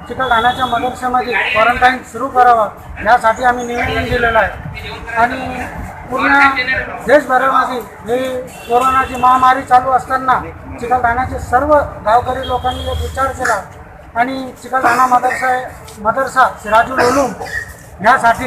चिकलठाण्याच्या मदरसेमध्ये क्वारंटाईन सुरू करावा यासाठी आम्ही निवेदन दिलेलं आहे। आणि पूर्ण देशभरामध्ये ही कोरोनाची महामारी चालू असताना चिकलठाण्याचे सर्व गावकरी लोकांनी एक विचार केला आणि चिकलठाणा मदरसा सिराजुल उलूम यासाठी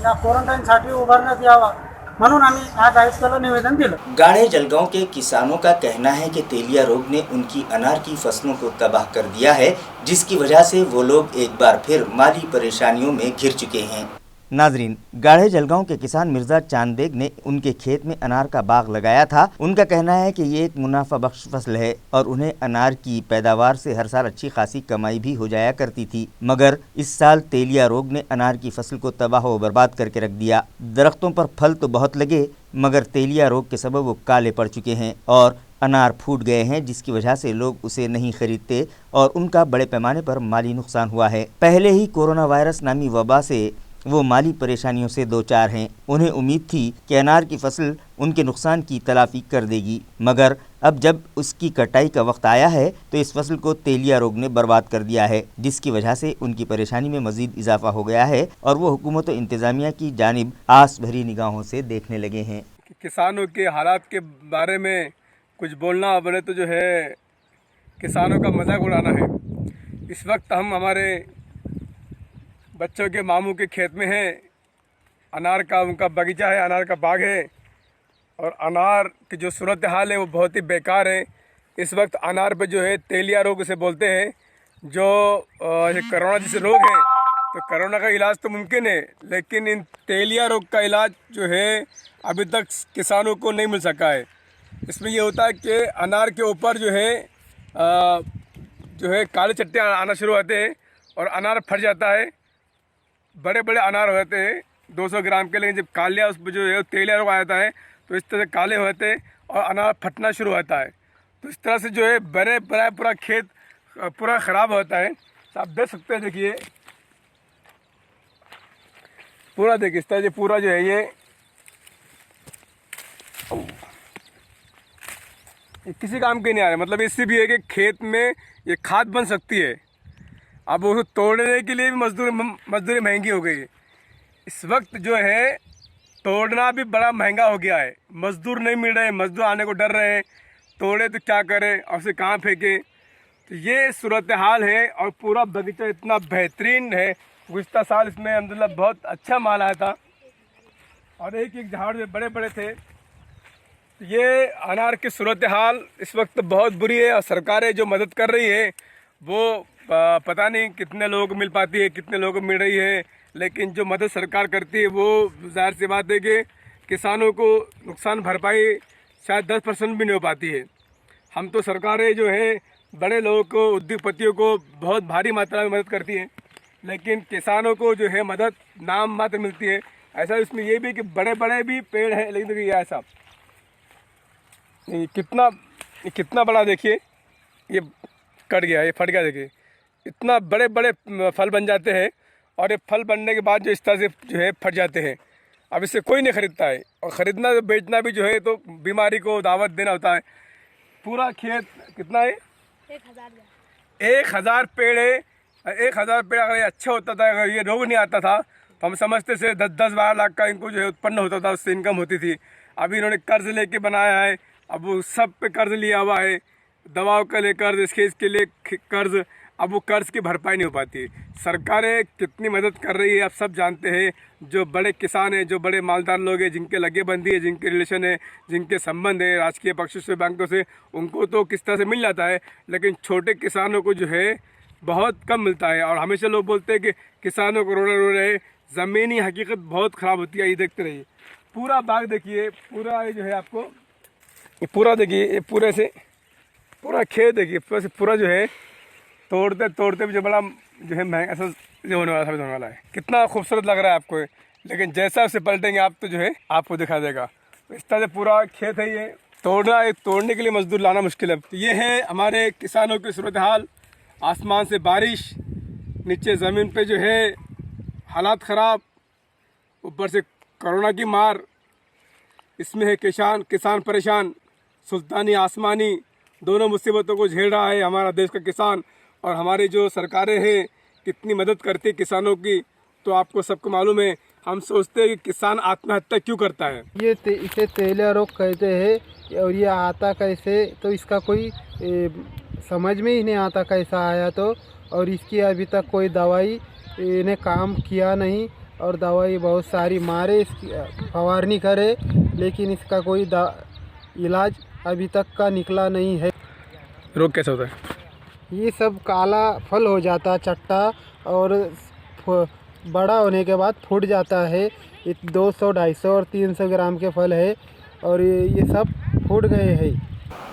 या क्वारंटाईनसाठी उभारण्यात यावा म्हणून आम्ही आज आयुक्ताला निवेदन दिलं। गाढ़े जलगांव के किसानों का कहना है कि तेलिया रोग ने उनकी अनार की फसलों को तबाह कर दिया है, जिसकी वजह से वो लोग एक बार फिर माली परेशानियों में घिर चुके हैं। नाजरीन, गाढ़े जलगांव के किसान मिर्जा चांद बेग ने उनके खेत में अनार का बाग लगाया था। उनका कहना है कि ये एक मुनाफा बख्श फसल है और उन्हें अनार की पैदावार से हर साल अच्छी खासी कमाई भी हो जाया करती थी, मगर इस साल तेलिया रोग ने अनार की फसल को तबाह व बर्बाद करके रख दिया। दरख्तों पर फल तो बहुत लगे, मगर तेलिया रोग के सबब वो काले पड़ चुके हैं और अनार फूट गए हैं, जिसकी वजह से लोग उसे नहीं खरीदते और उनका बड़े पैमाने पर माली नुकसान हुआ है। पहले ही कोरोना वायरस नामी वबा से वो माली परेशानियों से दो चार हैं। उन्हें उम्मीद थी कि अनार की फसल उनके नुकसान की तलाफी कर देगी, मगर अब जब उसकी कटाई का वक्त आया है तो इस फसल को तेलिया रोग ने बर्बाद कर दिया है, जिसकी वजह से उनकी परेशानी में मजीद इजाफा हो गया है और वो हुकूमत व इंतज़ामिया की जानिब आस भरी निगाहों से देखने लगे हैं। किसानों के हालात के बारे में कुछ बोलना बोले तो जो है किसानों का मजाक उड़ाना है। इस वक्त हम हमारे बच्चों के मामू के खेत में हैं। अनार का उनका बगीचा है, अनार का बाग है और अनार की जो सूरत हाल है वो बहुत ही बेकार है। इस वक्त अनार पे जो है तेलिया रोग से बोलते हैं, जो ये कोरोना जैसे रोग है, तो कोरोना का इलाज तो मुमकिन है, लेकिन इन तेलिया रोग का इलाज जो है अभी तक किसानों को नहीं मिल सका है। इसमें ये होता है कि अनार के ऊपर जो है काले चट्टे आना शुरू होते हैं और अनार फट जाता है। बड़े बड़े अनार होते हैं 200 ग्राम के, लेकिन जब कालिया उस पर जो है तेलिया रोग आ जाता है तो इस तरह से काले होते हैं और अनार फटना शुरू होता है। तो इस तरह से जो है पूरा खेत पूरा ख़राब होता है। तो आप देख सकते हैं, देखिए पूरा देखिए इस तरह से पूरा जो है ये किसी काम के नहीं आ रहा। मतलब इससे भी है कि खेत में ये खाद बन सकती है। अब उसको तोड़ने के लिए भी मजदूरी महंगी हो गई है। इस वक्त जो है तोड़ना भी बड़ा महंगा हो गया है, मजदूर नहीं मिल रहे, मजदूर आने को डर रहे हैं। तोड़े तो क्या करें और उसे कहाँ फेंके, तो ये सूरत हाल है। और पूरा बगीचा इतना बेहतरीन है, गुज़िश्ता साल इसमें अल्हम्दुलिल्लाह बहुत अच्छा माल आया था और एक एक झाड़ जो बड़े बड़े थे। तो ये अनार की सूरत हाल इस वक्त बहुत बुरी है और सरकारें जो मदद कर रही है वो पता नहीं कितने लोगों को मिल पाती है, कितने लोगों को मिल रही है। लेकिन जो मदद सरकार करती है वो ज़ाहिर सी बात है कि किसानों को नुकसान भरपाई शायद 10% भी नहीं हो पाती है। हम तो सरकारें जो है बड़े लोगों को, उद्योगपतियों को बहुत भारी मात्रा में मदद करती हैं, लेकिन किसानों को जो है मदद नाम मात्र मिलती है। ऐसा इसमें ये भी कि बड़े बड़े भी पेड़ हैं, लेकिन देखिए ऐसा कितना बड़ा, देखिए ये कट गया, ये फट गया। देखिए इतना बड़े बड़े फल बन जाते हैं और ये फल बनने के बाद जो इस तरह से जो है फट जाते हैं। अब इससे कोई नहीं ख़रीदता है और ख़रीदना तो बेचना भी जो है तो बीमारी को दावत देना होता है। पूरा खेत कितना है, 1000 पेड़ है। 1000 पेड़ अगर ये अच्छा होता था, अगर ये रोग नहीं आता था तो हम समझते से 10-12 लाख का इनको जो है उत्पन्न होता था, उससे इनकम होती थी। अभी इन्होंने कर्ज लेके बनाया है, अब वो सब पे कर्ज लिया हुआ है, दवाओं का ले कर्ज, इसके लिए कर्ज। अब वो कर्ज की भरपाई नहीं हो पाती। सरकारें कितनी मदद कर रही है आप सब जानते हैं। जो बड़े किसान हैं, जो बड़े मालदार लोग हैं, जिनके लगे बंदी है, जिनके रिलेशन है, जिनके संबंध है राजकीय पक्ष से, बैंकों से, उनको तो किस तरह से मिल जाता है, लेकिन छोटे किसानों को जो है बहुत कम मिलता है। और हमेशा लोग बोलते हैं कि किसानों को रो रहे, ज़मीनी हकीकत बहुत ख़राब होती है। ये देखते रहिए, पूरा बाग देखिए, पूरा जो है आपको ये पूरा देखिए, ये पूरे से पूरा खेत देखिए, पूरा जो है तोड़ते भी जो बड़ा जो है महंगा ऐसा जो होने वाला है। कितना खूबसूरत लग रहा है आपको, लेकिन जैसा उसे पलटेंगे आप तो जो है आपको दिखा देगा। इस तरह से पूरा खेत है, ये तोड़ने के लिए मजदूर लाना मुश्किल है। तो ये है हमारे किसानों की सूरत हाल। आसमान से बारिश, नीचे ज़मीन पे जो है हालात ख़राब, ऊपर से कोरोना की मार, इसमें है किसान परेशान। सुल्तानी आसमानी दोनों मुसीबतों को झेल रहा है हमारा देश का किसान। और हमारी जो सरकारें हैं कितनी मदद करती है किसानों की, तो आपको सबको मालूम है। हम सोचते हैं कि किसान आत्महत्या क्यों करता है। इसे तेलिया रोग कहते हैं और ये आता कैसे, तो इसका कोई समझ में ही नहीं आता कैसा आया तो। और इसकी अभी तक कोई दवाई ने काम किया नहीं, और दवाई बहुत सारी मारे, इसकी फवारनी करे, लेकिन इसका कोई इलाज अभी तक का निकला नहीं है। रोग कैसा होता है? ये सब काला फल हो जाता चट्टा, और बड़ा होने के बाद फूट जाता है। 200, 250 और 300 ग्राम के फल है और ये सब फूट गए हैं।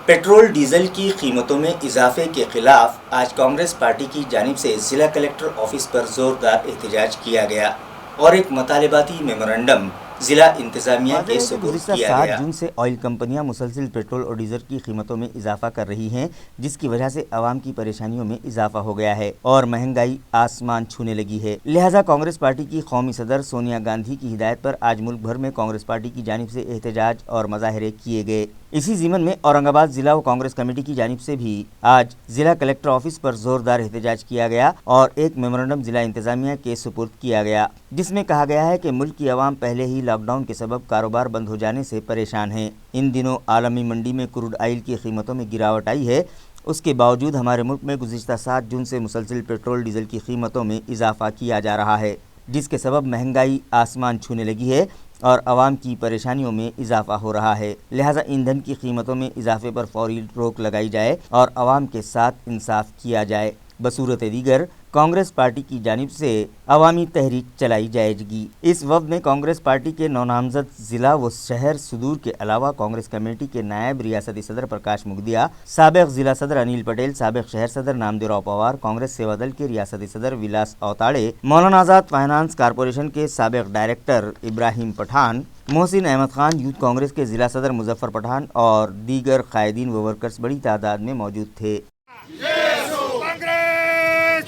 पेट्रोल डीजल की कीमतों में इजाफे के खिलाफ आज कांग्रेस पार्टी की जानिब से जिला कलेक्टर ऑफिस पर जोरदार एहतजाज किया गया और एक मुतालिबाती मेमोरेंडम जिला इंतजामिया के सुपुर्द किया गया। 7 जून से ऑयल कंपनियां मुसलसिल पेट्रोल और डीजल की कीमतों में इजाफा कर रही हैं, जिसकी वजह से आवाम की परेशानियों में इजाफा हो गया है और महंगाई आसमान छूने लगी है। लिहाजा कांग्रेस पार्टी की कौमी सदर सोनिया गांधी की हिदायत पर आज मुल्क भर में कांग्रेस पार्टी की जानिब से एहतजाज और मुजाहरे किए गए। इसी ज़िमन में औरंगाबाद जिला व कांग्रेस कमेटी की जानिब से भी आज जिला कलेक्टर ऑफिस पर जोरदार एहतजाज किया गया और एक मेमोरेंडम जिला इंतजामिया के सुपुर्द किया गया, जिसमें कहा गया है कि मुल्क की आवाम पहले ही लॉकडाउन के सबब कारोबार बंद हो जाने से परेशान है। इन दिनों आलमी मंडी में क्रूड ऑयल की कीमतों में गिरावट आई है, उसके बावजूद हमारे मुल्क में गुज़िश्ता 7 जून से मुसलसिल पेट्रोल डीजल की कीमतों में इजाफा किया जा रहा है, जिसके सबब महंगाई आसमान छूने लगी है और आवाम की परेशानियों में इजाफा हो रहा है। लिहाजा ईंधन की कीमतों में इजाफे पर फौरी रोक लगाई जाए और आवाम के साथ इंसाफ किया जाए। बसूरत दीगर कांग्रेस पार्टी की जानिब से अवामी तहरीक चलाई जाएगी। इस वक्त में कांग्रेस पार्टी के 9 नामजद जिला व शहर सुदूर के अलावा कांग्रेस कमेटी के नायब रियासती सदर प्रकाश मुगदिया, साबिक जिला सदर अनिल पटेल, साबिक शहर सदर नामदेवराव पवार, कांग्रेस सेवा दल के रियासती सदर विलास औताड़े, मौलाना आजाद फाइनेंस कारपोरेशन के साबिक डायरेक्टर इब्राहिम पठान, मोहसिन अहमद खान, यूथ कांग्रेस के जिला सदर मुजफ्फर पठान और दीगर कायदीन व वर्कर्स बड़ी तादाद में मौजूद थे।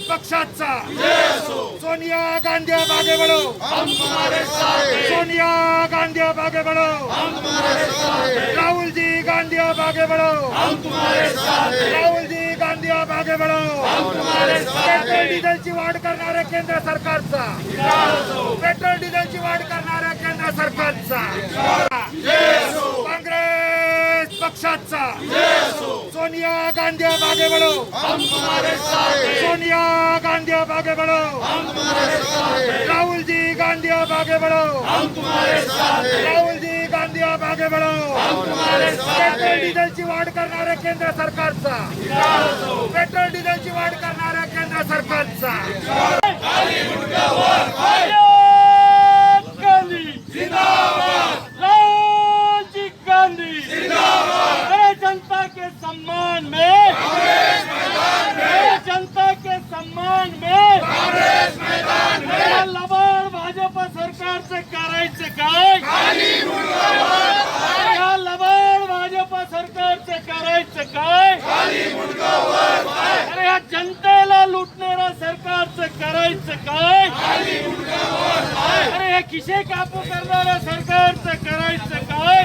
पक्षाचा सोनिया गांधी आगे बढ़ो, हम तुम्हारे साथ हैं। सोनिया गांधी आगे बढ़ो, हम तुम्हारे साथ हैं। राहुल जी गांधी आगे बढ़ो, हम तुम्हारे साथ हैं। राहुल जी गांधी आगे बढ़ो, हम तुम्हारे साथ हैं। पेट्रोल डिझेलची वाढ करणाऱ्या केंद्र सरकारचा, पेट्रोल डिझेलची वाढ करणाऱ्या केंद्र सरकारचा काँग्रेस पक्षाचा सोनिया गांधी आगे बढ़ो, हम तुम्हारे साथ हैं। सोनिया गांधी आगे बढ़ो, हम तुम्हारे साथ हैं। राहुल जी गांधी आगे बढ़ो, हम तुम्हारे साथ हैं। राहुल जी गांधी आगे बढ़ो, हम तुम्हारे साथ हैं। पेट्रोल डिझेलची वाढ करणाऱ्या केंद्र सरकारचा, पेट्रोल डिझेलची वाढ करणाऱ्या केंद्र सरकारचा जनता के सम्मान में, जनता के सम्मान में लबाड भाजपा सरकारचं करायचं काय? या लबाड भाजपा सरकारचं करायचं काय? अरे या जनतेला लुटणाऱ्या सरकारचं करायचं काय? अरे या खिसे कापू करणाऱ्या सरकारचं करायचं काय?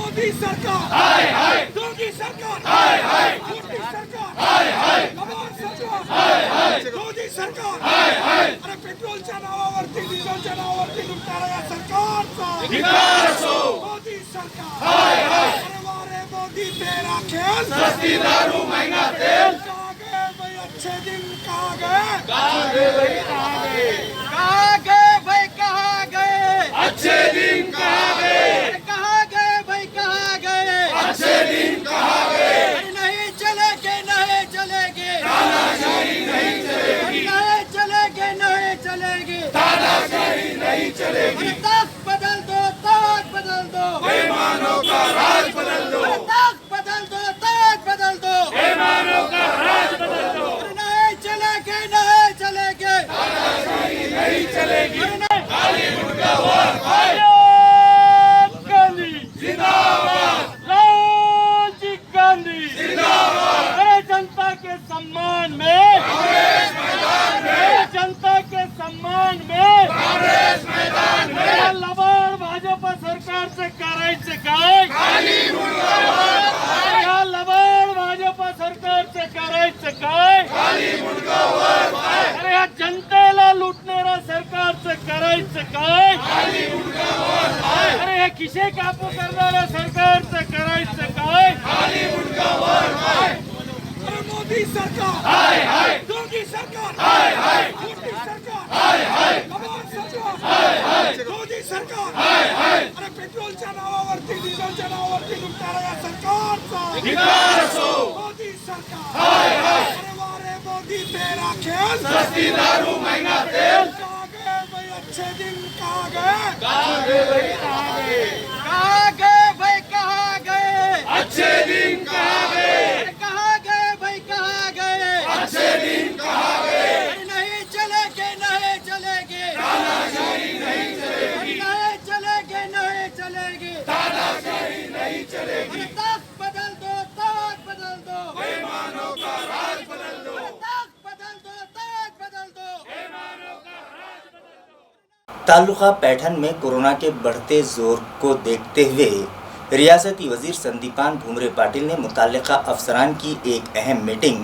मोदी सरकार हाय हाय, योगी सरकार हाय हाय, मोदी सरकार हाय हाय, लबाड सरकार हाय हाय, मोदी सरकार हाय हाय। अरे पेट्रोलच्या नावावरती, डिझेलच्या नावावरती लुटणाऱ्या या सरकारचा धिक्कार असो। मोदी सरकार हाय हाय। अरे वारे मोदी तेरा खेल, सस्ती दारू महंगा तेल, कहाँ गए भाई अच्छे दिन, कहाँ गए, कहाँ गए भाई, कहाँ गए, कहाँ गए भाई, कहाँ गए अच्छे दिन, कहाँ गए, अच्छे दिन कहाँ गए? नहीं चलेंगे, नहीं चलेंगे, तानाशाही नहीं चलेगी, नहीं चलेंगे, नहीं चलेगी, तानाशाही नहीं चलेगी। ताक बदल दो, ताक बदल दो, बेईमानों का राज बदल दो, ताक बदल दो, ताक बदल दो, बेईमानों का राज बदल दो। नहीं चलेंगे, नहीं चलेंगे, तानाशाही नहीं चलेगी। काली मुर्दाबाद, गांधी जिंदाबाद, जनता के सम्मान में, जनता के सम्मान में लबाड भाजपा सरकारचं करायचं काय? या लबाड भाजपा सरकारचं करायचं काय? अरे या जनतेला लुटणाऱ्या सरकारचं करायचं काय? अरे या खिसे कापू करणाऱ्या सरकारचं करायचं काय? मोदी सरकार हाय हाय, योगी सरकार हाय हाय, मोदी सरकार हाय हाय, लबाड सरकार हाय हाय, मोदी सरकार हाय हाय। अरे पेट्रोलच्या नावावरती, डिझेलच्या नावावरती लुटणाऱ्या या सरकारचा धिक्कार असो। मोदी सरकार हाय हाय। अरे वारे मोदी तेरा खेल, सस्ती दारू महंगा तेल, कहाँ गए भाई अच्छे दिन, कहाँ गए, कहाँ गए भाई, कहाँ गए, कहाँ गए भाई, कहाँ गए अच्छे दिन, कहाँ गए, अच्छे दिन कहाँ गए? नहीं चलेंगे, नहीं चलेंगे, तानाशाही नहीं चलेगी, नहीं चलेंगे, नहीं चलेगी, तानाशाही नहीं चलेगी। ताक बदल दो, ताक बदल दो, बेईमानों का राज बदल दो, ताक बदल दो, ताक बदल दो, बेईमानों का राज बदल दो। तालुका पैठन में कोरोना के बढ़ते जोर को देखते हुए रियासती वजीर संदीपान भूमरे पाटिल ने मुताल्लिका अफसरान की एक अहम मीटिंग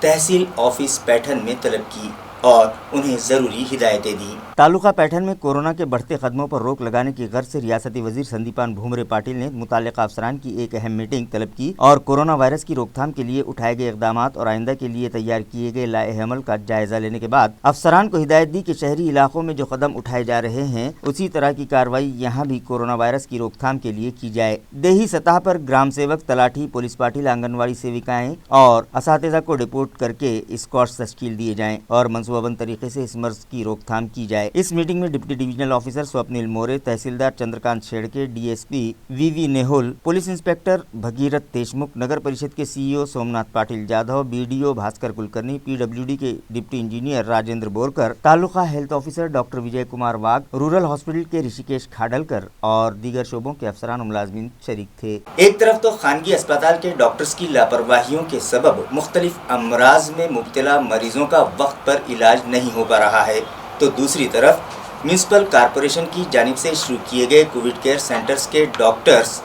तहसील ऑफिस पैठन में तलब की। और उन्हें जरूरी हिदायतें दी। तालुका पैठन में कोरोना के बढ़ते कदमों पर रोक लगाने की गर्ज से रियासती वजीर संदीपान भूमरे पाटिल ने मुताल्लिका अफसरान की एक अहम मीटिंग तलब की और कोरोना वायरस की रोकथाम के लिए उठाए गए इकदाम और आइंदा के लिए तैयार किए गए लाए-ए-अमल का जायजा लेने के बाद अफसरान को हिदायत दी कि शहरी इलाकों में जो कदम उठाए जा रहे हैं उसी तरह की कार्रवाई यहाँ भी कोरोना वायरस की रोकथाम के लिए की जाए। देही सतह पर ग्राम सेवक, तलाठी, पुलिस पाटिल, आंगनवाड़ी सेविकाएं और असातिज़ा को डिपोर्ट करके स्क्वाड्स तश्कील दिए जाएं और मंसूबाबंद तरीके से इस मर्ज की रोकथाम की जाए। इस मीटिंग में deputy divisional officer Swapnil More, tehsildar Chandrakant Shedke, DSP VV Nehul, police inspector Bhagirath Deshmukh, Nagar Parishad के CEO Somnath Patil Jadhav, BDO Bhaskar Kulkarni, PWD के deputy engineer Rajendra Borkar, taluka health officer doctor Vijay Kumar Wagh, rural hospital के ऋषिकेश खाडलकर और दीगर शोबों के अफसरान और मुलाजमीन शरीक थे। एक तरफ तो खानगी अस्पताल के डॉक्टर्स की लापरवाहियों के सबब मुख्तलिफ अमराज में मुब्तला मरीजों का वक्त पर इलाज नहीं हो पा रहा है, तो दूसरी तरफ म्यूनिसिपल कॉरपोरेशन की जानिब से शुरू किए गए कोविड केयर सेंटर्स के डॉक्टर्स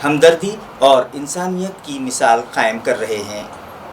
हमदर्दी और इंसानियत की मिसाल कायम कर रहे हैं।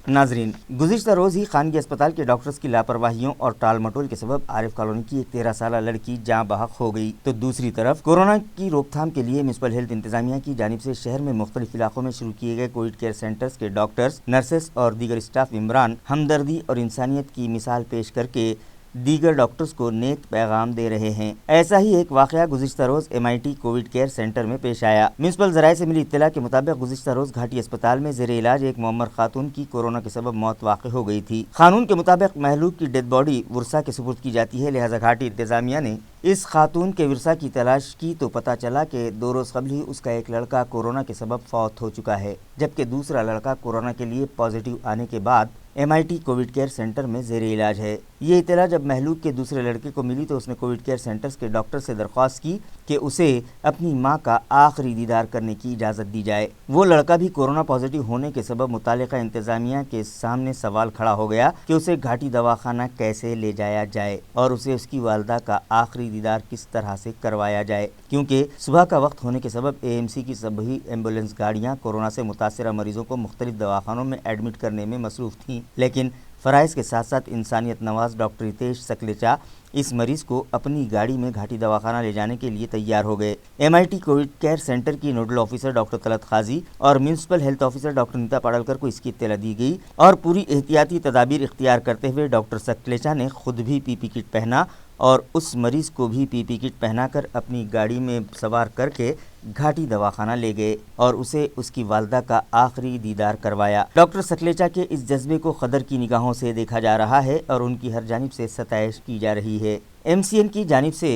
नाजरीन, गुज़िश्ता रोज़ ही खानगी अस्पताल के डॉक्टर्स की लापरवाहियों और टाल मटोल के सबब आरिफ कॉलोनी की एक 13 साला लड़की जाँ बहक हो गई, तो दूसरी तरफ कोरोना की रोकथाम के लिए म्यूनिसिपल हेल्थ इंतजामिया की जानिब से शहर में मुख्तलिफ इलाकों में शुरू किए गए कोविड केयर सेंटर्स के डॉक्टर्स, नर्सेस और दीगर स्टाफ इमरान हमदर्दी और इंसानियत की मिसाल पेश करके दीगर डॉक्टर्स को नेक पैगाम दे रहे हैं। ऐसा ही एक वाक़या गुज़िश्ता रोज़ MIT कोविड केयर सेंटर में पेश आया। म्यूनिसिपल ज़राए से मिली इत्तला के मुताबिक गुज़िश्ता रोज़ घाटी अस्पताल में ज़ेरे इलाज एक मुअम्मर खातून की कोरोना के सबब मौत वाक़ हो गई थी। कानून के मुताबिक महलूक की डेड बॉडी वर्सा के सुपुर्द की जाती है, लिहाजा घाटी इंतजामिया ने इस खातून के विरसा की तलाश की तो पता चला कि 2 रोज़ कबल ही उसका एक लड़का कोरोना के सबब फौत हो चुका है, जबकि दूसरा लड़का कोरोना के लिए पॉजिटिव आने के बाद MIT कोविड केयर सेंटर में ज़ेरे इलाज है। ये इत्तला जब महलूक के दूसरे लड़के को मिली तो उसने कोविड केयर सेंटर्स के डॉक्टर से दरख्वास्त की कि उसे अपनी मां का आखिरी दीदार करने की इजाज़त दी जाए। वो लड़का भी कोरोना पॉजिटिव होने के सबब मुतालिका इंतज़ामिया के सामने सवाल खड़ा हो गया कि उसे घाटी दवाखाना कैसे ले जाया जाए और उसे उसकी वालदा का आखिरी दीदार किस तरह से करवाया जाए, क्योंकि सुबह का वक्त होने के सबब AMC की सभी एम्बुलेंस गाड़ियाँ कोरोना से मुतासरा मरीजों को मुख्तलिफ दवाखानों में एडमिट करने में मसरूफ़ थीं। लेकिन फ़राइज़ के साथ साथ इंसानियत नवाज डॉक्टर रितेश सकलेचा इस मरीज़ को अपनी गाड़ी में घाटी दवाखाना ले जाने के लिए तैयार हो गए। MIT कोविड केयर सेंटर की nodal officer doctor Talat Khaji और municipal health officer doctor Neeta Padalkar को इसकी इत्तला दी गई और पूरी एहतियाती तदाबीर इख्तियार करते हुए डॉक्टर सकलेचा ने खुद भी PP किट पहना और उस मरीज़ को भी PP किट पहनाकर अपनी गाड़ी में सवार करके घाटी दवाखाना ले गए और उसे उसकी वालदा का आखिरी दीदार करवाया। डॉक्टर सकलेचा के इस जज्बे को कदर की निगाहों से देखा जा रहा है और उनकी हर जानिब से सताइश की जा रही है। MCN की जानिब से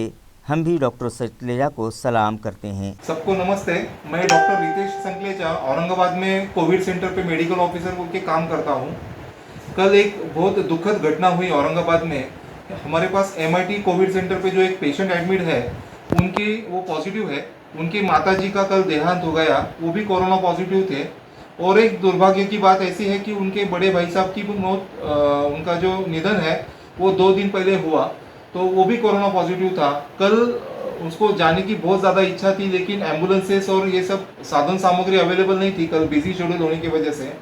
हम भी डॉक्टर सकलेचा को सलाम करते हैं। सबको नमस्ते, मैं डॉक्टर रितेश सकलेचा औरंगाबाद में कोविड सेंटर पे मेडिकल ऑफिसर के काम करता हूँ। कल एक बहुत दुखद घटना हुई औरंगाबाद में। हमारे पास MIT कोविड सेंटर पे जो एक पेशेंट एडमिट है, उनकी वो पॉजिटिव है। उनकी माताजी का कल देहांत हो गया, वो भी कोरोना पॉजिटिव थे। और एक दुर्भाग्य की बात ऐसी है कि उनके बड़े भाई साहब की मौत, उनका जो निधन है वो 2 दिन पहले हुआ, तो वो भी कोरोना पॉजिटिव था। कल उसको जाने की बहुत ज़्यादा इच्छा थी, लेकिन एम्बुलेंसेस और ये सब साधन सामग्री अवेलेबल नहीं थी कल बिजी शेड्यूल होने की वजह से।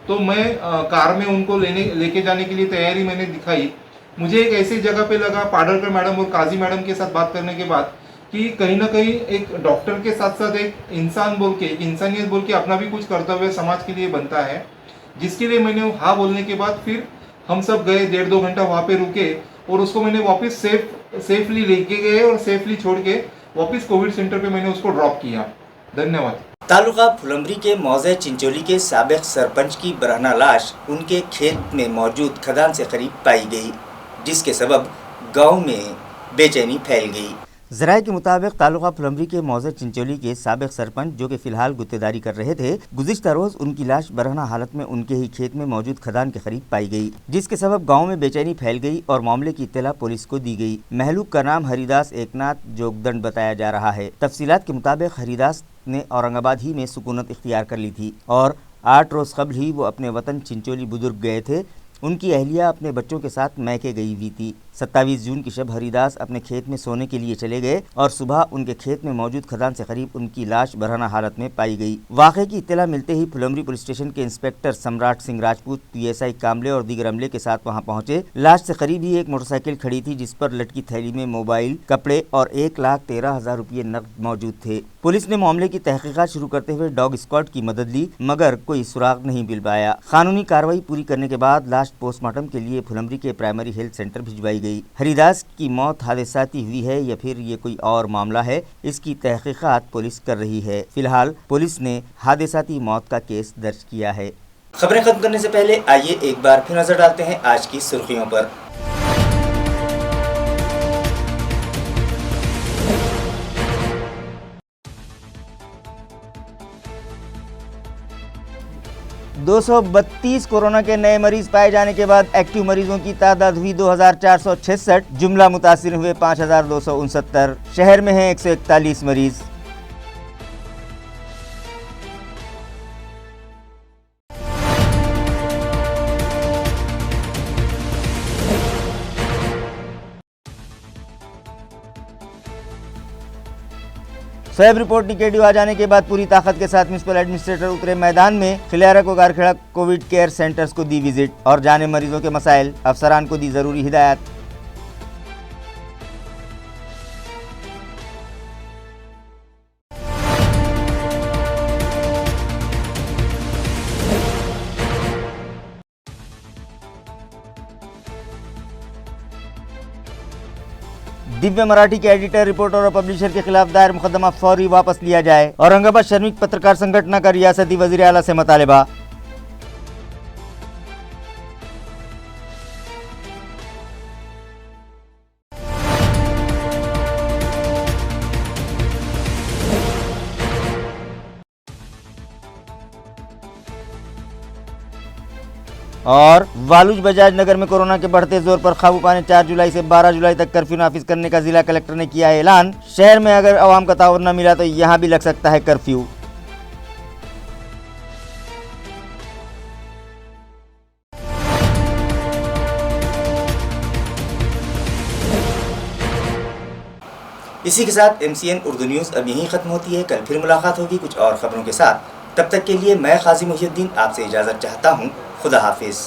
तो मैं कार में उनको लेके जाने के लिए तैयारी मैंने दिखाई। मुझे एक ऐसी जगह पे लगा, पाडलकर मैडम और काजी मैडम के साथ बात करने के बाद, कि कहीं ना कहीं एक डॉक्टर के साथ साथ एक इंसान बोल के, एक इंसानियत बोल के अपना भी कुछ कर्तव्य समाज के लिए बनता है, जिसके लिए मैंने हाँ बोलने के बाद फिर हम सब गए, 1.5-2 घंटा वहाँ पे रुके और उसको मैंने वापस सेफली लेके गए और सेफली छोड़ के वापस कोविड सेंटर पे मैंने उसको ड्रॉप किया। धन्यवाद। तालुका फुलंबरी के मौजे चिंचोली के साबिक सरपंच की बरहना लाश उनके खेत में मौजूद खदान से करीब पाई गई, जिसके सबब गांव में बेचैनी फैल गई। ज़राए के मुताबिक तालुका फुलंबरी के मौजे चिंचोली के साबिक सरपंच, जो कि फिलहाल गुत्तेदारी कर रहे थे, गुज़िश्ता रोज़ उनकी लाश बरहना हालत में उनके ही खेत में मौजूद खदान के करीब पाई गई, जिसके सबब गांव में बेचैनी फैल गई और मामले की इत्तला पुलिस को दी गई। महलूक का नाम हरिदास एकनाथ जोगदंड बताया जा रहा है। तफसीलात के मुताबिक हरिदास ने औरंगाबाद ही में सुकूनत इख्तियार कर ली थी और 8 रोज़ कबल ही वो अपने वतन चिंचोली बुजुर्ग गए थे। उनकी अहलिया अपने बच्चों के साथ मैके गई हुई थी। 27 जून की शब हरिदास अपने खेत में सोने के लिए चले गए और सुबह उनके खेत में मौजूद खदान से करीब उनकी लाश बरहना हालत में पाई गई। वाक़े की इत्तला मिलते ही फुलंब्री पुलिस स्टेशन के इंस्पेक्टर सम्राट सिंह राजपूत, PSI कामले और दीगर अमले के साथ वहां पहुंचे। लाश से करीब ही एक मोटरसाइकिल खड़ी थी जिस पर लटकी थैली में मोबाइल, कपड़े और 1,13,000 रुपये नकद मौजूद थे। पुलिस ने मामले की तहकीकात शुरू करते हुए डॉग स्क्वाड की मदद ली, मगर कोई सुराग नहीं मिल पाया। कानूनी कार्रवाई पूरी करने के बाद लाश पोस्टमार्टम के लिए फुलंब्री के प्राइमरी हेल्थ सेंटर भिजवाई गई। हरिदास की मौत हादसाती हुई है या फिर ये कोई और मामला है, इसकी तहकीकात पुलिस कर रही है। फिलहाल पुलिस ने हादसाती मौत का केस दर्ज किया है। खबरें खत्म करने से पहले आइए एक बार फिर नजर डालते हैं आज की सुर्खियों पर। दो 232 कोरोना के नए मरीज पाए जाने के बाद एक्टिव मरीजों की तादाद हुई 2466। जुमला मुतासिर हुए 5269। शहर में हैं 141 मरीज। स्वैब रिपोर्ट निगेटिव आ जाने के बाद पूरी ताकत के साथ म्युनिसिपल एडमिनिस्ट्रेटर उतरे मैदान में। खिलारा को गारखेड़ा कोविड केयर सेंटर्स को दी विजिट और जाने मरीजों के मसाइल, अफसरान को दी जरूरी हिदायत। दिव्य मराठी के एडिटर, रिपोर्टर और पब्लिशर के खिलाफ दायर मुकदमा फौरी वापस लिया जाए। औरंगाबाद श्रमिक पत्रकार संगठन का रियासती वजीर आला से मुतालबा। और वालूज बजाज नगर में कोरोना के बढ़ते जोर पर काबू पाने 4 जुलाई से 12 जुलाई तक कर्फ्यू नाफिज करने का जिला कलेक्टर ने किया ऐलान। शहर में अगर आवाम का ताउन न मिला तो यहां भी लग सकता है कर्फ्यू। इसी के साथ MCN उर्दू न्यूज़ अब यहीं खत्म होती है। कल फिर मुलाकात होगी कुछ और खबरों के साथ। तब तक के लिए मैं काजी मुहिउद्दीन आपसे इजाज़त चाहता हूँ। खुदा हाफिज।